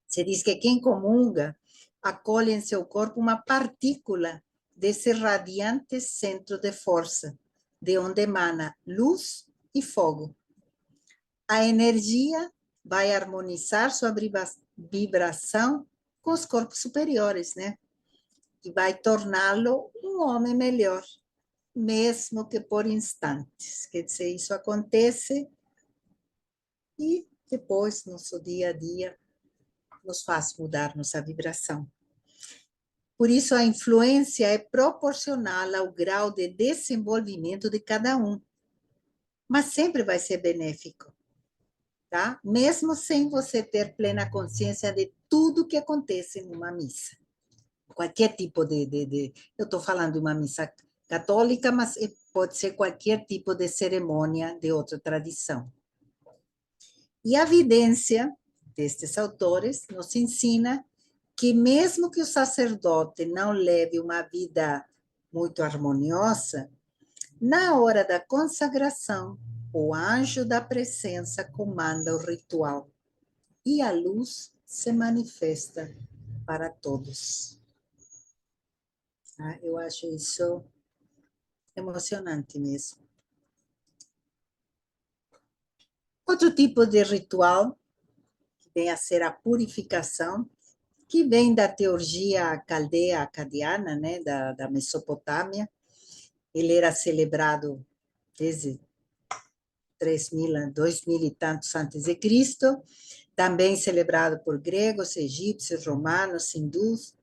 Se diz que quem comunga acolhe em seu corpo uma partícula desse radiante centro de força, de onde emana luz e fogo. A energia vai harmonizar sua vibração com os corpos superiores, né? E vai torná-lo um homem melhor, mesmo que por instantes. Quer dizer, isso acontece e depois, nosso dia a dia, nos faz mudar nossa vibração. Por isso, a influência é proporcional ao grau de desenvolvimento de cada um, mas sempre vai ser benéfico, tá? Mesmo sem você ter plena consciência de tudo que acontece numa missa. Qualquer tipo eu estou falando de uma missa católica, mas pode ser qualquer tipo de cerimônia de outra tradição. E a evidência destes autores nos ensina que mesmo que o sacerdote não leve uma vida muito harmoniosa, na hora da consagração, o anjo da presença comanda o ritual e a luz se manifesta para todos. Eu acho isso emocionante mesmo. Outro tipo de ritual, que vem a ser a purificação, que vem da teurgia caldeia acadiana, né, da Mesopotâmia. Ele era celebrado desde 3.000, 2.000 e tantos antes de Cristo, também celebrado por gregos, egípcios, romanos, hindus,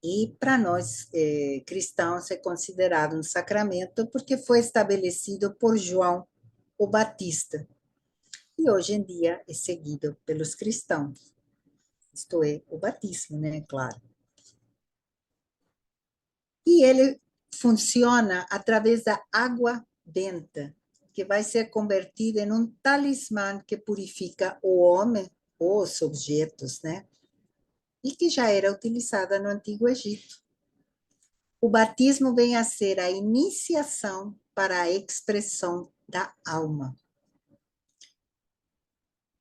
e para nós cristãos é considerado um sacramento porque foi estabelecido por João o Batista, e hoje em dia é seguido pelos cristãos, isto é, o batismo, né, claro. E ele funciona através da água benta, que vai ser convertida em um talismã que purifica o homem, os objetos, né? E que já era utilizada no Antigo Egito. O batismo vem a ser a iniciação para a expressão da alma.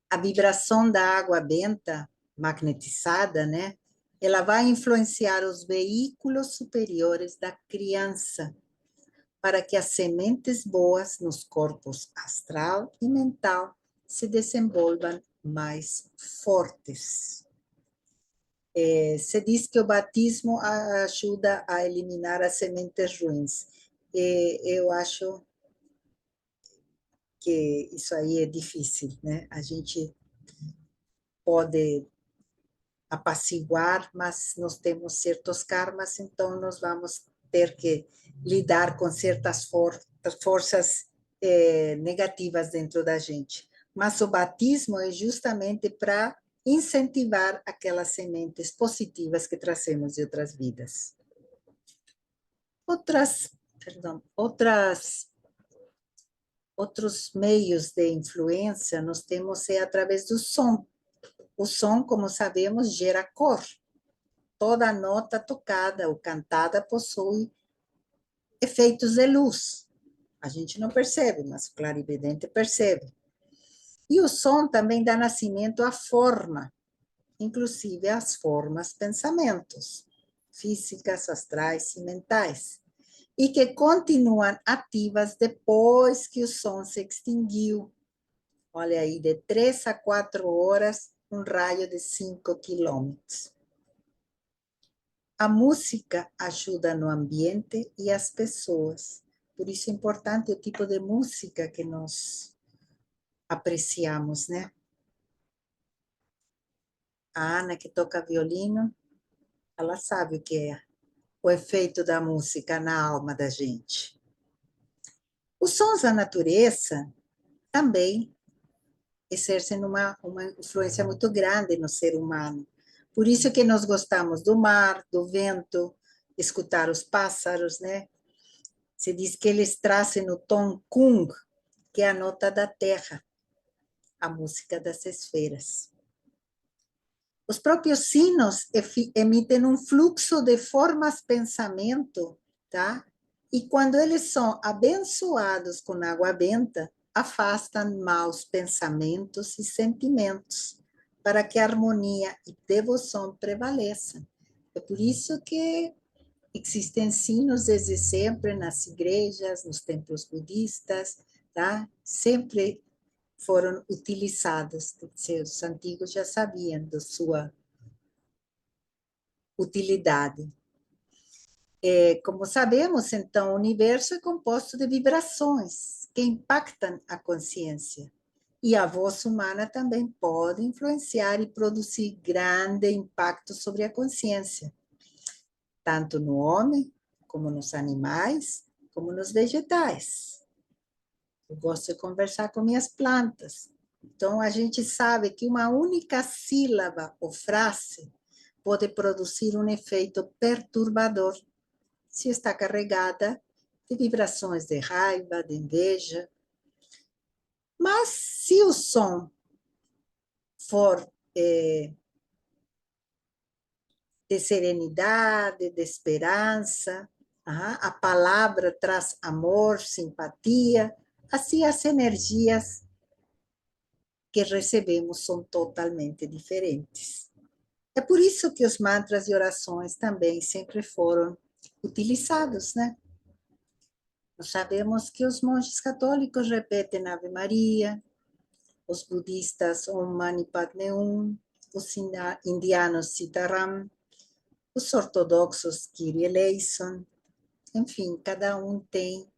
A vibração da água benta, magnetizada, né? Ela vai influenciar os veículos superiores da criança, para que as sementes boas nos corpos astral e mental se desenvolvam mais fortes. Se diz que o batismo ajuda a eliminar as sementes ruins. Eu acho que isso aí é difícil, né? A gente pode apaciguar, mas nós temos certos karmas, então nós vamos ter que lidar com certas forças negativas dentro da gente. Mas o batismo é justamente para incentivar aquelas sementes positivas que trazemos de outras vidas. Outras perdão, outros meios de influência nós temos através do som. O som, como sabemos, gera cor. Toda nota tocada ou cantada possui efeitos de luz. A gente não percebe, mas o clarividente percebe. E o som também dá nascimento à forma, inclusive às formas pensamentos, físicas, astrais e mentais, e que continuam ativas depois que o som se extinguiu. Olha aí, de 3 a 4 horas, um raio de 5 quilômetros. A música ajuda no ambiente e as pessoas. Por isso é importante o tipo de música que nós apreciamos, né? A Ana, que toca violino, ela sabe o que é o efeito da música na alma da gente. Os sons da natureza também exercem uma influência muito grande no ser humano. Por isso que nós gostamos do mar, do vento, escutar os pássaros, né? Se diz que eles trazem o tom kung, que é a nota da terra, a música das esferas. Os próprios sinos emitem um fluxo de formas pensamento, tá? E quando eles são abençoados com água benta, afastam maus pensamentos e sentimentos, para que a harmonia e devoção prevaleçam. É por isso que existem sinos desde sempre nas igrejas, nos templos budistas, tá? Sempre foram utilizadas. Os antigos já sabiam da sua utilidade. Como sabemos, então, o universo é composto de vibrações que impactam a consciência. E a voz humana também pode influenciar e produzir grande impacto sobre a consciência, tanto no homem, como nos animais, como nos vegetais. Eu gosto de conversar com minhas plantas. Então, a gente sabe que uma única sílaba ou frase pode produzir um efeito perturbador se está carregada de vibrações de raiva, de inveja. Mas se o som for de serenidade, de esperança, a palavra traz amor, simpatia, assim as energias que recebemos são totalmente diferentes. É por isso que os mantras e orações também sempre foram utilizados, né? Nós sabemos que os monges católicos repetem Ave Maria, os budistas Om Mani Padme Hum, os indianos Sitaram, os ortodoxos Kyrie Eleison, enfim, cada um tem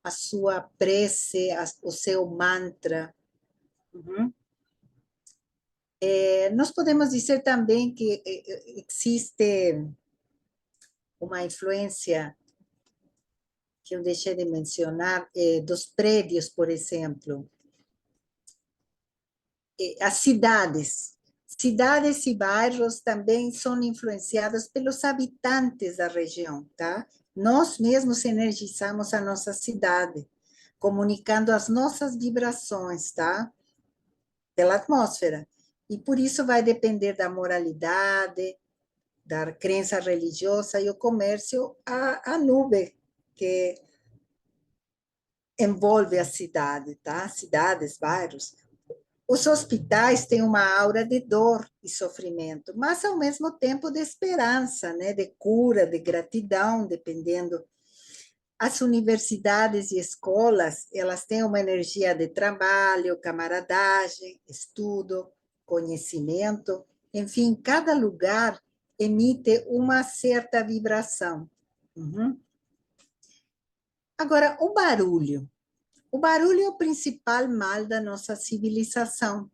a sua prece, o seu mantra. Uhum. Nós podemos dizer também que existe uma influência que eu deixei de mencionar, dos prédios, por exemplo. As cidades e bairros também são influenciados pelos habitantes da região, tá? Nós mesmos energizamos a nossa cidade, comunicando as nossas vibrações, tá? Pela atmosfera. E por isso vai depender da moralidade, da crença religiosa e o comércio, a nuvem que envolve a cidade, tá? Cidades, bairros. Os hospitais têm uma aura de dor e sofrimento, mas ao mesmo tempo de esperança, né? De cura, de gratidão, dependendo. As universidades e escolas, elas têm uma energia de trabalho, camaradagem, estudo, conhecimento. Enfim, cada lugar emite uma certa vibração. Uhum. Agora, o barulho. O barulho é o principal mal da nossa civilização.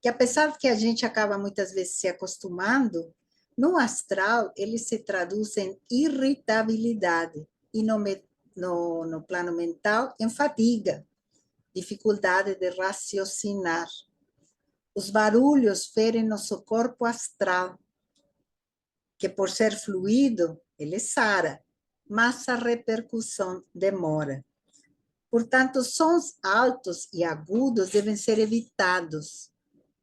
Que apesar de que a gente acaba muitas vezes se acostumando, no astral ele se traduz em irritabilidade e no plano mental em fadiga, dificuldade de raciocinar. Os barulhos ferem nosso corpo astral, que por ser fluido, ele sara, mas a repercussão demora. Portanto, sons altos e agudos devem ser evitados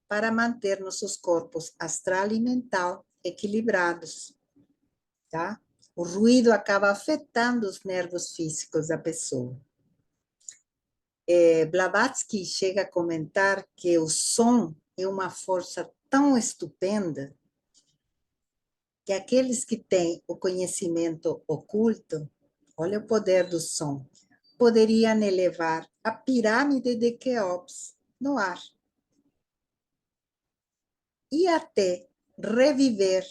para manter nossos corpos astral e mental equilibrados, tá? O ruído acaba afetando os nervos físicos da pessoa. Blavatsky chega a comentar que o som é uma força tão estupenda que aqueles que têm o conhecimento oculto, olha o poder do som, poderiam elevar a pirâmide de Quéops no ar e até reviver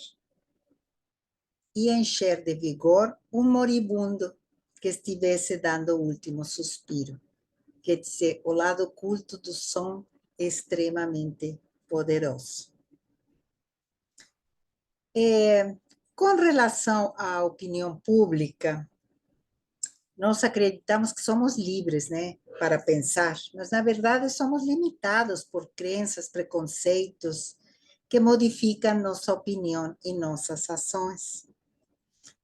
e encher de vigor um moribundo que estivesse dando o último suspiro. Quer dizer, o lado oculto do som é extremamente poderoso. Com relação à opinião pública, nós acreditamos que somos livres, né, para pensar, mas na verdade somos limitados por crenças, preconceitos que modificam nossa opinião e nossas ações.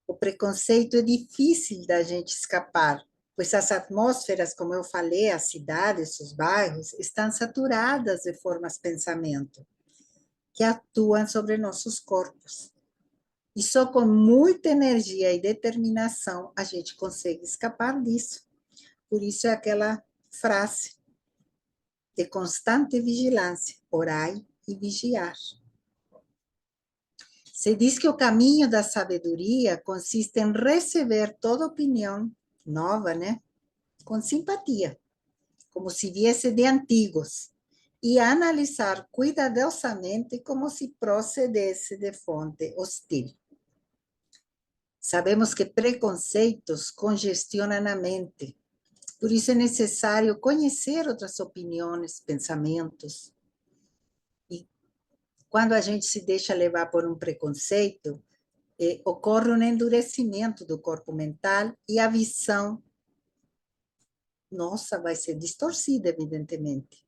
O preconceito é difícil da gente escapar, pois as atmosferas, como eu falei, as cidades, os bairros, estão saturadas de formas de pensamento que atuam sobre nossos corpos. E só com muita energia e determinação a gente consegue escapar disso. Por isso é aquela frase de constante vigilância, orai e vigiar. Se diz que o caminho da sabedoria consiste em receber toda opinião nova, né, com simpatia, como se viesse de antigos, e analisar cuidadosamente como se procedesse de fonte hostil. Sabemos que preconceitos congestionam a mente, por isso é necessário conhecer outras opiniões, pensamentos. E quando a gente se deixa levar por um preconceito, ocorre um endurecimento do corpo mental e a visão, nossa, vai ser distorcida, evidentemente.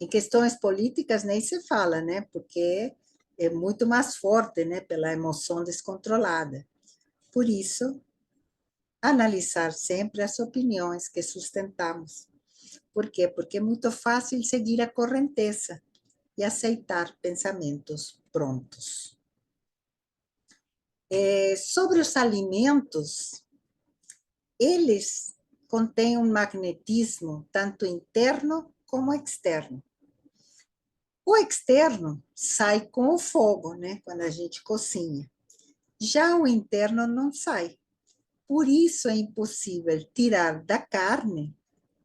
Em questões políticas nem se fala, né? Porque é muito mais forte, né? Pela emoção descontrolada. Por isso, analisar sempre as opiniões que sustentamos. Por quê? Porque é muito fácil seguir a correnteza e aceitar pensamentos prontos. Sobre os alimentos, eles contêm um magnetismo tanto interno como externo. O externo sai com o fogo, né? Quando a gente cozinha. Já o interno não sai. Por isso é impossível tirar da carne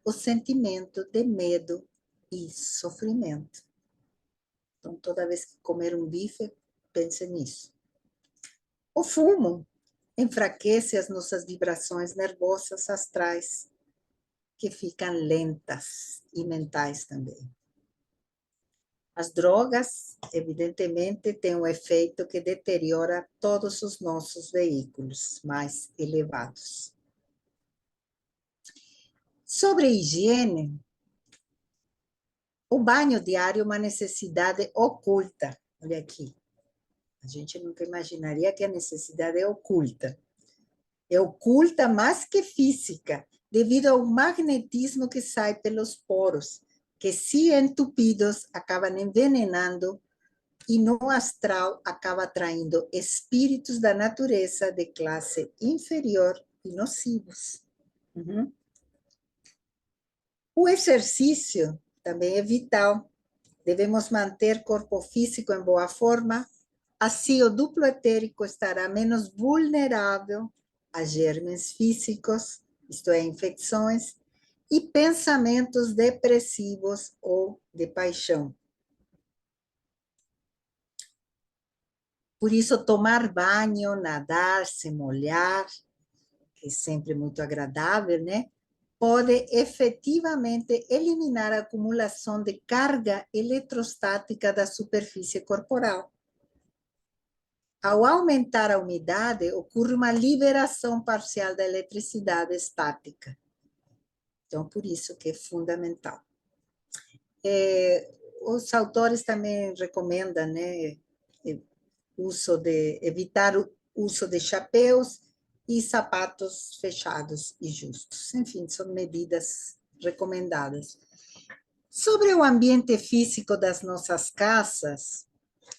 o sentimento de medo e sofrimento. Então, toda vez que comer um bife, pense nisso. O fumo enfraquece as nossas vibrações nervosas astrais, que ficam lentas, e mentais também. As drogas, evidentemente, têm um efeito que deteriora todos os nossos veículos mais elevados. Sobre a higiene, o banho diário é uma necessidade oculta. Olha aqui, a gente nunca imaginaria que a necessidade é oculta. É oculta mais que física, devido ao magnetismo que sai pelos poros, que, se entupidos, acabam envenenando e no astral acaba atraindo espíritos da natureza de classe inferior e nocivos. Uhum. O exercício também é vital. Devemos manter corpo físico em boa forma, assim o duplo etérico estará menos vulnerável a germes físicos, isto é, infecções, e pensamentos depressivos ou de paixão. Por isso, tomar banho, nadar, se molhar, que é sempre muito agradável, né? Pode efetivamente eliminar a acumulação de carga eletrostática da superfície corporal. Ao aumentar a umidade, ocorre uma liberação parcial da eletricidade estática. Então, por isso que é fundamental. Os autores também recomendam, né, evitar o uso de chapéus e sapatos fechados e justos. Enfim, são medidas recomendadas. Sobre o ambiente físico das nossas casas,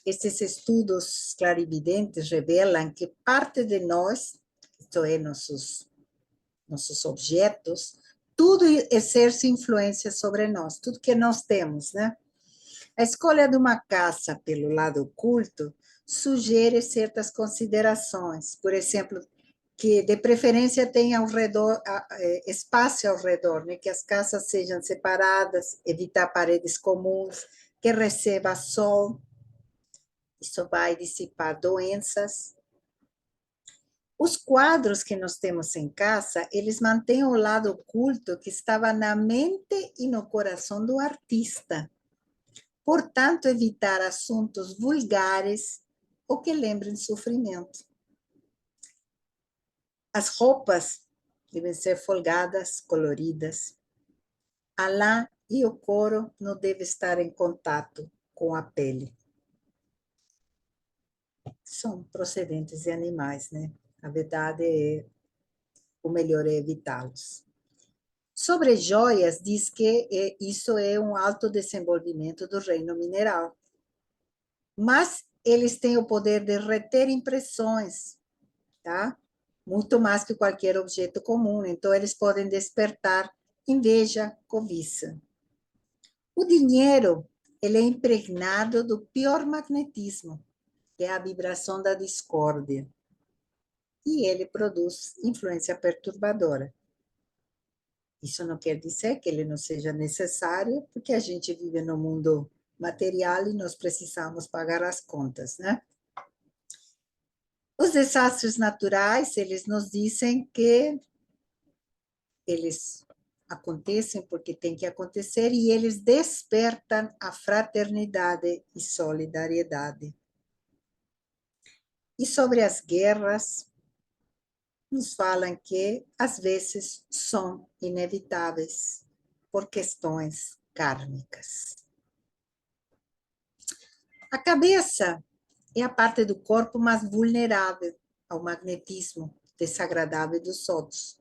esses estudos clarividentes revelam que parte de nós, isto é, nossos objetos, tudo exerce influência sobre nós, tudo que nós temos, né? A escolha de uma casa pelo lado oculto sugere certas considerações, por exemplo, que de preferência tenha ao redor, espaço ao redor, né? Que as casas sejam separadas, evitar paredes comuns, que receba sol, isso vai dissipar doenças. Os quadros que nós temos em casa, eles mantêm o lado oculto que estava na mente e no coração do artista. Portanto, evitar assuntos vulgares ou que lembrem sofrimento. As roupas devem ser folgadas, coloridas. A lã e o couro não devem estar em contato com a pele. São procedentes de animais, né? A verdade é, o melhor é evitá-los. Sobre joias, diz que isso é um alto desenvolvimento do reino mineral. Mas eles têm o poder de reter impressões, tá? Muito mais que qualquer objeto comum. Então, eles podem despertar inveja, cobiça. O dinheiro, ele é impregnado do pior magnetismo, que é a vibração da discórdia. E ele produz influência perturbadora. Isso não quer dizer que ele não seja necessário, porque a gente vive no mundo material e nós precisamos pagar as contas, né? Os desastres naturais, eles nos dizem que eles acontecem porque tem que acontecer e eles despertam a fraternidade e solidariedade. E sobre as guerras, nos falam que às vezes são inevitáveis por questões kármicas. A cabeça é a parte do corpo mais vulnerável ao magnetismo desagradável dos outros.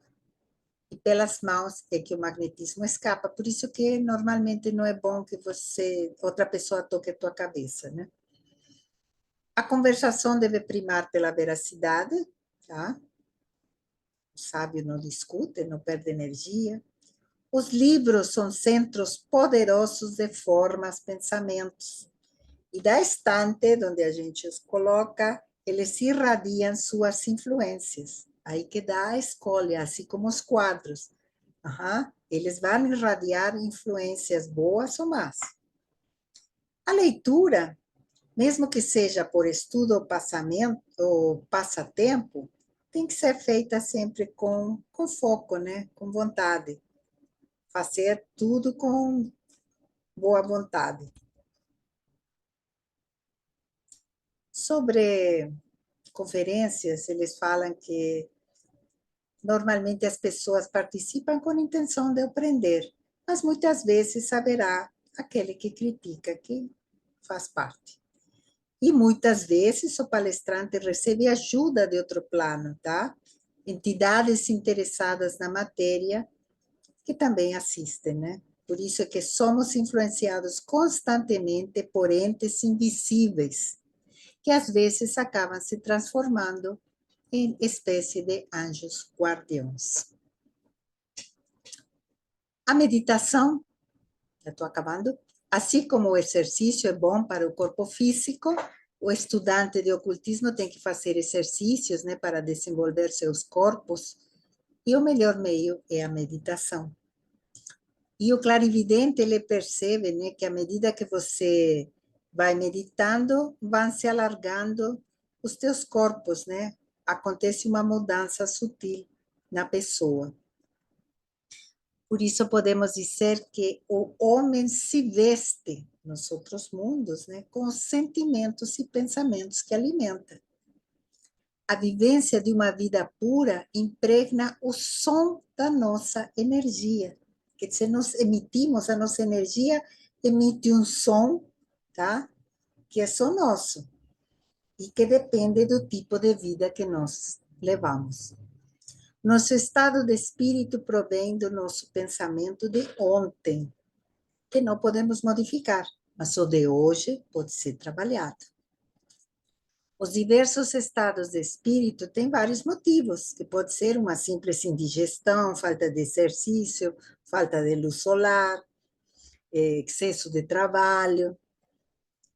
E pelas mãos é que o magnetismo escapa. Por isso que normalmente não é bom que outra pessoa toque a tua cabeça, né? A conversação deve primar pela veracidade, tá? O sábio não discute, não perde energia. Os livros são centros poderosos de formas, pensamentos. E da estante, onde a gente os coloca, eles irradiam suas influências. Aí que dá a escolha, assim como os quadros. Eles vão irradiar influências boas ou más. A leitura, mesmo que seja por estudo ou passatempo, tem que ser feita sempre com foco, né? Com vontade. Fazer tudo com boa vontade. Sobre conferências, eles falam que normalmente as pessoas participam com a intenção de aprender, mas muitas vezes haverá aquele que critica, que faz parte. E muitas vezes o palestrante recebe ajuda de outro plano, tá? Entidades interessadas na matéria que também assistem, né? Por isso é que somos influenciados constantemente por entes invisíveis, que às vezes acabam se transformando em espécie de anjos guardiões. A meditação, já estou acabando, assim como o exercício é bom para o corpo físico, o estudante de ocultismo tem que fazer exercícios, né, para desenvolver seus corpos, e o melhor meio é a meditação. E o clarividente, ele percebe, né, que à medida que você vai meditando, vão se alargando os teus corpos, né? Acontece uma mudança sutil na pessoa. Por isso podemos dizer que o homem se veste nos outros mundos, né, com os sentimentos e pensamentos que alimenta. A vivência de uma vida pura impregna o som da nossa energia. Quer dizer, nós emitimos, a nossa energia emite um som, tá? Que é só nosso e que depende do tipo de vida que nós levamos. Nosso estado de espírito provém do nosso pensamento de ontem, que não podemos modificar, mas o de hoje pode ser trabalhado. Os diversos estados de espírito têm vários motivos, que pode ser uma simples indigestão, falta de exercício, falta de luz solar, excesso de trabalho,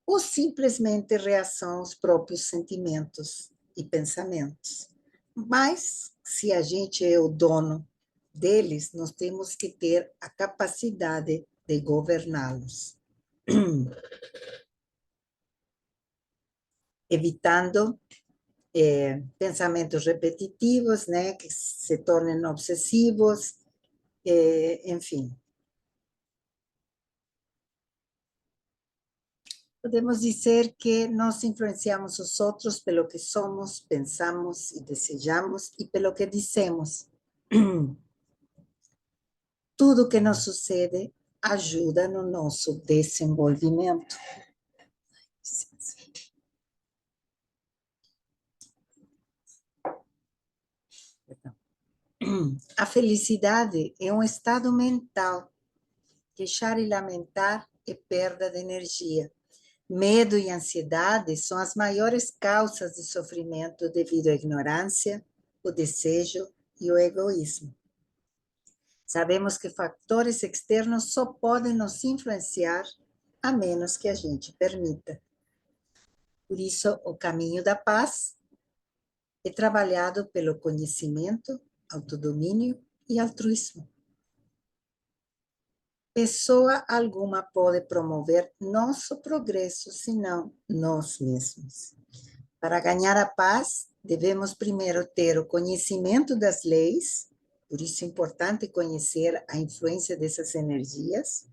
ou simplesmente reação aos próprios sentimentos e pensamentos. Mas, se a gente é o dono deles, nós temos que ter a capacidade de governá-los. Evitando pensamentos repetitivos, né, que se tornem obsessivos, enfim. Podemos dizer que nós influenciamos os outros pelo que somos, pensamos e desejamos e pelo que dizemos. Tudo que nos sucede ajuda no nosso desenvolvimento. A felicidade é um estado mental. Queixar e lamentar é perda de energia. Medo e ansiedade são as maiores causas de sofrimento devido à ignorância, o desejo e o egoísmo. Sabemos que fatores externos só podem nos influenciar a menos que a gente permita. Por isso, o caminho da paz é trabalhado pelo conhecimento, autodomínio e altruísmo. Pessoa alguma pode promover nosso progresso, senão nós mesmos. Para ganhar a paz, devemos primeiro ter o conhecimento das leis, por isso é importante conhecer a influência dessas energias,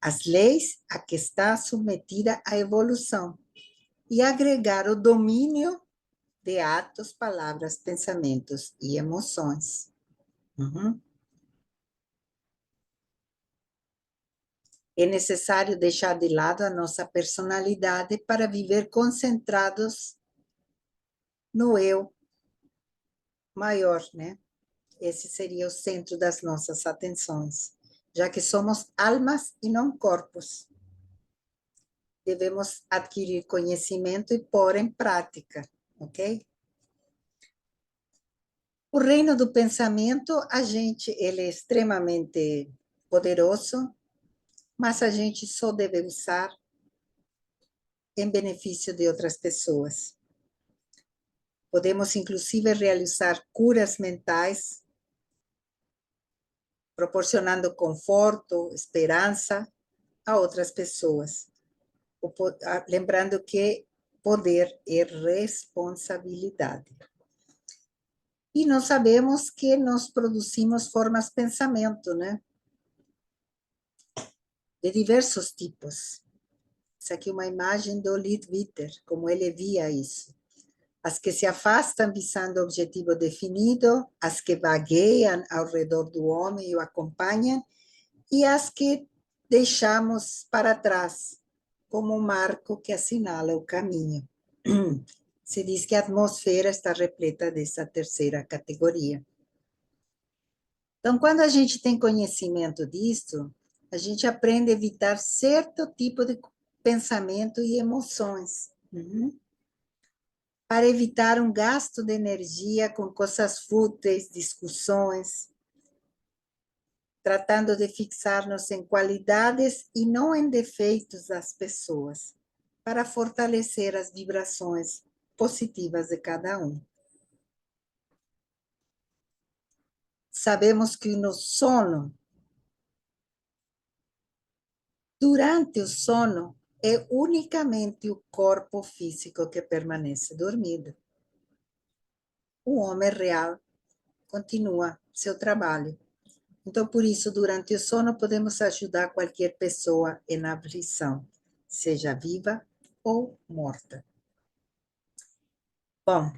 as leis a que está submetida a evolução, e agregar o domínio de atos, palavras, pensamentos e emoções. É necessário deixar de lado a nossa personalidade para viver concentrados no eu maior, né? Esse seria o centro das nossas atenções, já que somos almas e não corpos. Devemos adquirir conhecimento e pôr em prática, ok? O reino do pensamento, ele é extremamente poderoso, mas a gente só deve usar em benefício de outras pessoas. Podemos, inclusive, realizar curas mentais, proporcionando conforto, esperança a outras pessoas. Lembrando que poder é responsabilidade. E nós sabemos que nós produzimos formas de pensamento, né? De diversos tipos. Essa aqui é uma imagem do Leadbeater, como ele via isso. As que se afastam visando o objetivo definido, as que vagueiam ao redor do homem e o acompanham, e as que deixamos para trás, como um marco que assinala o caminho. Se diz que a atmosfera está repleta dessa terceira categoria. Então, quando a gente tem conhecimento disso, a gente aprende a evitar certo tipo de pensamento e emoções. Para evitar um gasto de energia com coisas fúteis, discussões, tratando de fixar-nos em qualidades e não em defeitos das pessoas, para fortalecer as vibrações positivas de cada um. Sabemos que no sono, durante o sono, é unicamente o corpo físico que permanece dormido. O homem real continua seu trabalho. Então, por isso, durante o sono, podemos ajudar qualquer pessoa em aflição, seja viva ou morta. Bom,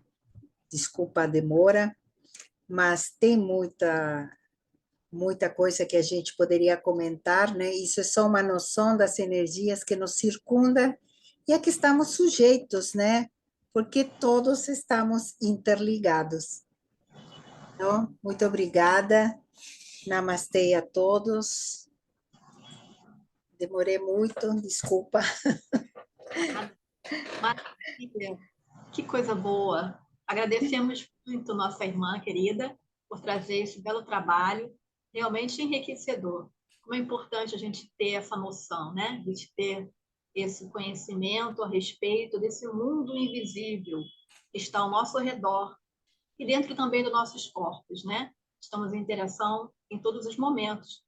desculpa a demora, mas tem muita coisa que a gente poderia comentar, né? Isso é só uma noção das energias que nos circundam e a que estamos sujeitos, né? Porque todos estamos interligados. Então, muito obrigada. Namastê a todos. Demorei muito, desculpa. Maravilha. Que coisa boa. Agradecemos muito nossa irmã querida por trazer esse belo trabalho, realmente enriquecedor. Como é importante a gente ter essa noção, né? De ter esse conhecimento a respeito desse mundo invisível que está ao nosso redor e dentro também dos nossos corpos, né? Estamos em interação em todos os momentos.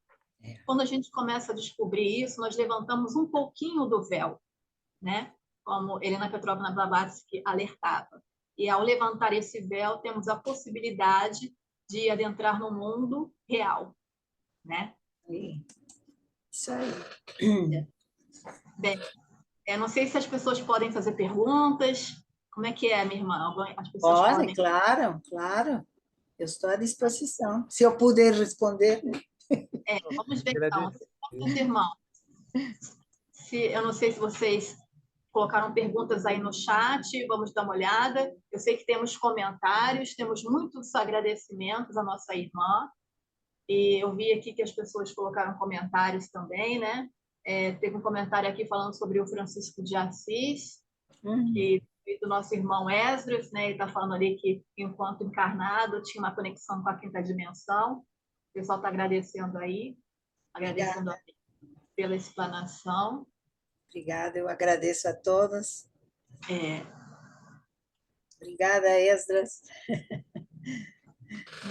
Quando a gente começa a descobrir isso, nós levantamos um pouquinho do véu, né? Como Helena Petrovna Blavatsky alertava. E ao levantar esse véu, temos a possibilidade de adentrar no mundo real, né? Isso aí. Bem, eu não sei se as pessoas podem fazer perguntas. Como é que é, minha irmã? As pessoas Podem, podem. claro, claro. Eu estou à disposição. Se eu puder responder, né? Vamos ver então. Agradeço. Meus irmãos, eu não sei se vocês colocaram perguntas aí no chat, vamos dar uma olhada. Eu sei que temos comentários, temos muitos agradecimentos à nossa irmã. E eu vi aqui que as pessoas colocaram comentários também, né? Teve um comentário aqui falando sobre o Francisco de Assis, que do nosso irmão Esdras, né? Ele está falando ali que, enquanto encarnado, tinha uma conexão com a quinta dimensão. O pessoal está agradecendo aí, agradecendo Obrigada. pela explanação. Obrigada, eu agradeço a todos. É, Obrigada, Esdras.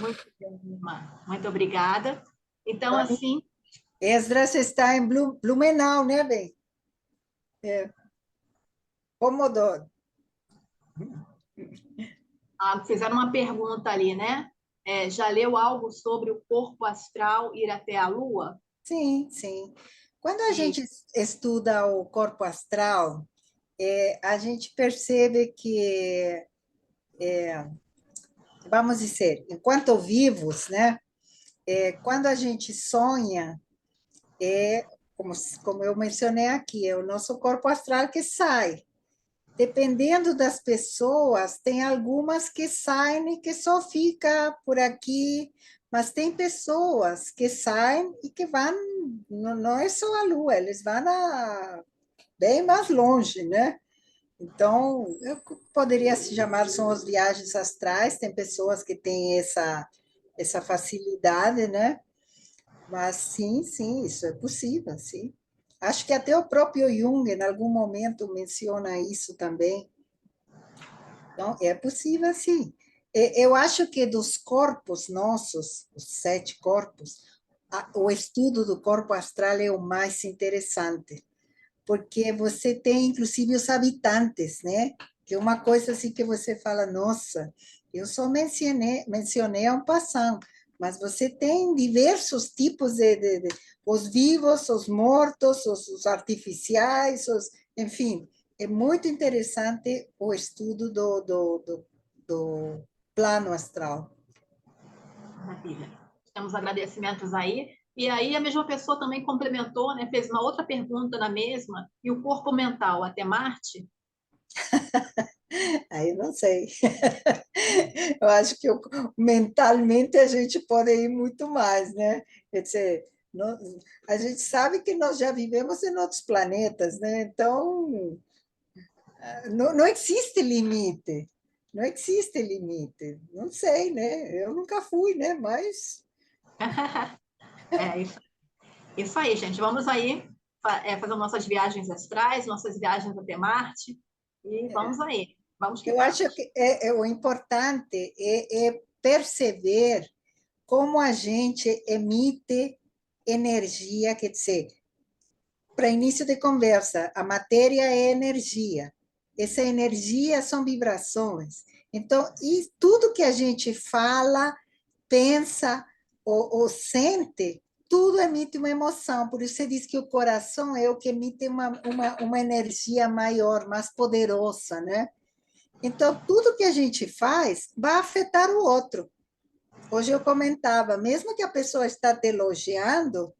muito bem, minha irmã. Muito obrigada. Então, assim, Esdras está em Blumenau, né, bem? Pomodoro. fizeram uma pergunta ali, né? Já leu algo sobre o corpo astral ir até a Lua? Sim, sim. Quando a E gente estuda o corpo astral, a gente percebe que, vamos dizer, enquanto vivos, né? Quando a gente sonha, é como eu mencionei aqui, é o nosso corpo astral que sai. Dependendo das pessoas, tem algumas que saem e que só fica por aqui, mas tem pessoas que saem e que vão, não é só a Lua, eles vão bem mais longe, né? Então, eu poderia se chamar, são as viagens astrais, tem pessoas que têm essa facilidade, né? Mas sim, sim, isso é possível, sim. Acho que até o próprio Jung, em algum momento, menciona isso também. Então, é possível, sim. Eu acho que dos corpos nossos, os 7 corpos, o estudo do corpo astral é o mais interessante, porque você tem, inclusive, os habitantes, né? Que é uma coisa assim que você fala, nossa, eu só mencionei a um passant, mas você tem diversos tipos os vivos, os mortos, os artificiais, enfim, é muito interessante o estudo do plano astral. maravilha. Temos agradecimentos aí. E aí a mesma pessoa também complementou, né? Fez uma outra pergunta na mesma. E o corpo mental até Marte? Aí não sei. Eu acho que mentalmente a gente pode ir muito mais, né? Quer dizer, a gente sabe que nós já vivemos em outros planetas, né? Então, não existe limite. Não existe limite. Não sei, né? Eu nunca fui, né? Mas É isso aí, gente. Vamos aí fazer nossas viagens astrais, nossas viagens até Marte. E vamos aí. Vamos que eu acho vamos. que o importante é perceber como a gente emite energia, quer dizer, para início de conversa, a matéria é energia. Essa energia são vibrações. Então, e tudo que a gente fala, pensa ou sente, tudo emite uma emoção. Por isso você diz que o coração é o que emite uma energia maior, mais poderosa, né? Então, tudo que a gente faz vai afetar o outro. Hoje eu comentava, mesmo que a pessoa está te elogiando,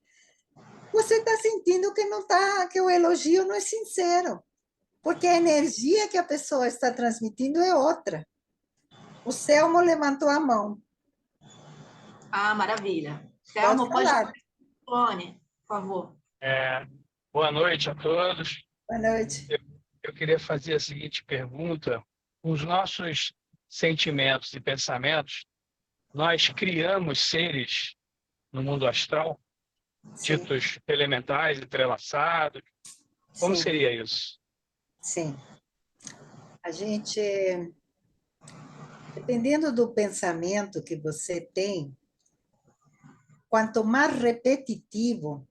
você está sentindo que não tá, que o elogio não é sincero, porque a energia que a pessoa está transmitindo é outra. O Selmo levantou a mão. Ah, maravilha. Pode Selma, pode falar. falar, por favor. Boa noite a todos. Boa noite. Eu queria fazer a seguinte pergunta: os nossos sentimentos e pensamentos, nós criamos seres no mundo astral, Sim, ditos elementais, entrelaçados? Como sim, seria isso? sim. A gente, dependendo do pensamento que você tem, quanto mais repetitivo,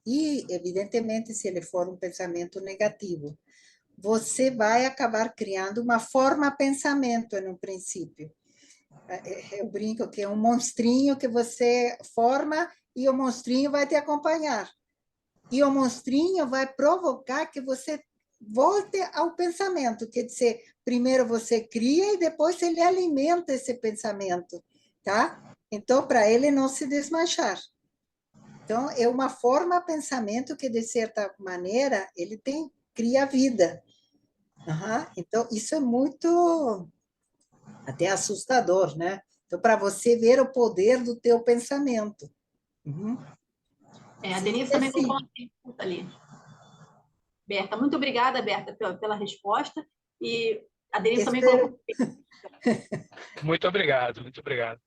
e evidentemente se ele for um pensamento negativo, você vai acabar criando uma forma pensamento no princípio. Eu brinco que é um monstrinho que você forma e o monstrinho vai te acompanhar. E o monstrinho vai provocar que você volte ao pensamento, quer dizer, primeiro você cria e depois ele alimenta esse pensamento, tá? Então, para ele não se desmanchar. Então, é uma forma pensamento que, de certa maneira, ele cria vida. Então, isso é muito até assustador, né? Então, para você ver o poder do teu pensamento. A Denise também colocou uma pergunta ali. Berta, muito obrigada, Berta, pela resposta. E a Denise também colocou. Muito obrigado, muito obrigado.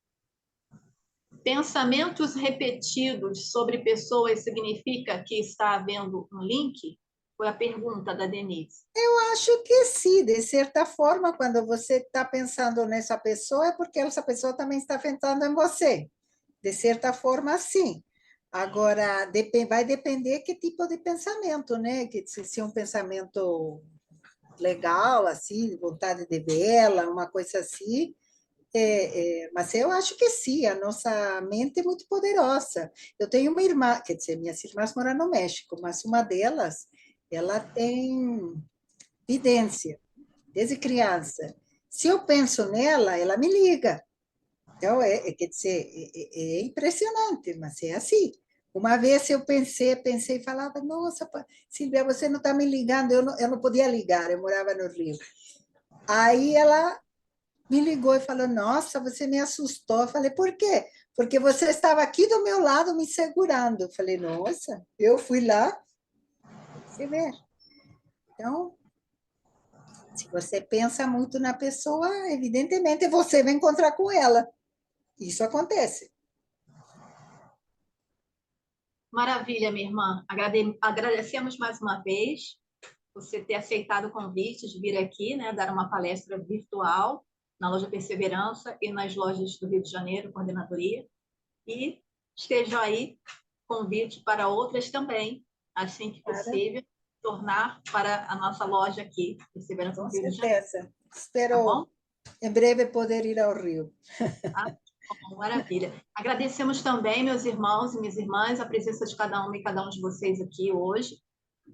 Pensamentos repetidos sobre pessoas significa que está havendo um link? Foi a pergunta da Denise. Eu acho que sim, de certa forma, quando você está pensando nessa pessoa, é porque essa pessoa também está pensando em você. De certa forma, sim. Agora, vai depender que tipo de pensamento, né? Que se é um pensamento legal, assim, vontade de vê-la, uma coisa assim. Mas eu acho que sim, a nossa mente é muito poderosa. Eu tenho uma irmã, quer dizer, minhas irmãs moram no México, mas uma delas, ela tem vidência, desde criança. Se eu penso nela, ela me liga. Então, quer dizer, é impressionante, mas é assim. Uma vez eu pensei e falava, nossa, Silvia, você não está me ligando, eu não podia ligar, eu morava no Rio. Aí ela me ligou e falou, nossa, você me assustou. Eu falei, por quê? Porque você estava aqui do meu lado me segurando. Eu falei, nossa, eu fui lá, você vê. Então, se você pensa muito na pessoa, evidentemente você vai encontrar com ela. Isso acontece. Maravilha, minha irmã. Agradecemos mais uma vez você ter aceitado o convite de vir aqui, né, dar uma palestra virtual na loja Perseverança e nas lojas do Rio de Janeiro, coordenadoria. E esteja aí convite para outras também, assim que possível, tornar para a nossa loja aqui, Perseverança no Rio de Janeiro. Com certeza. Espero Tá bom? em breve poder ir ao Rio. Tá? Maravilha. Agradecemos também, meus irmãos e minhas irmãs, a presença de cada uma e cada um de vocês aqui hoje.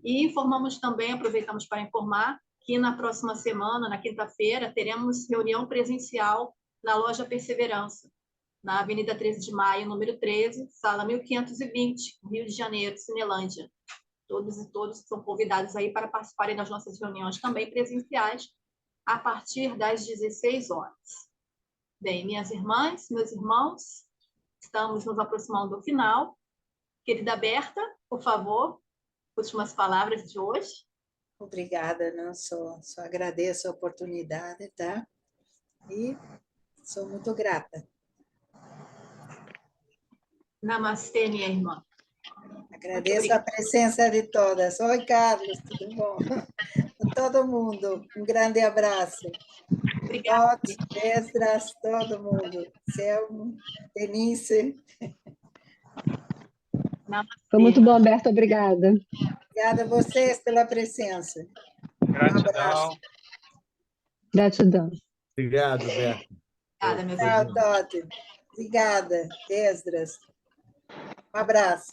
E informamos também, aproveitamos para informar, que na próxima semana, na quinta-feira, teremos reunião presencial na loja Perseverança, na Avenida 13 de Maio, número 13, sala 1520, Rio de Janeiro, Cinelândia. Todos e todas são convidados aí para participarem das nossas reuniões também presenciais, a partir das 16 horas. Bem, minhas irmãs, meus irmãos, estamos nos aproximando do final. Querida Berta, por favor, últimas palavras de hoje. Obrigada, não só agradeço a oportunidade, tá? E sou muito grata. Namastê, minha irmã. Agradeço a presença de todas. Oi, Carlos, tudo bom? Todo mundo, um grande abraço. Obrigada. Esdras, todo mundo. Selmo, Denise. Namastê. Foi muito bom, Berta, obrigada. Obrigada a vocês pela presença. Gratidão. Um abraço. Gratidão. Obrigado, Berta. Obrigada, meus Tchau, irmãos. Totti. Obrigada, Esdras. Um abraço.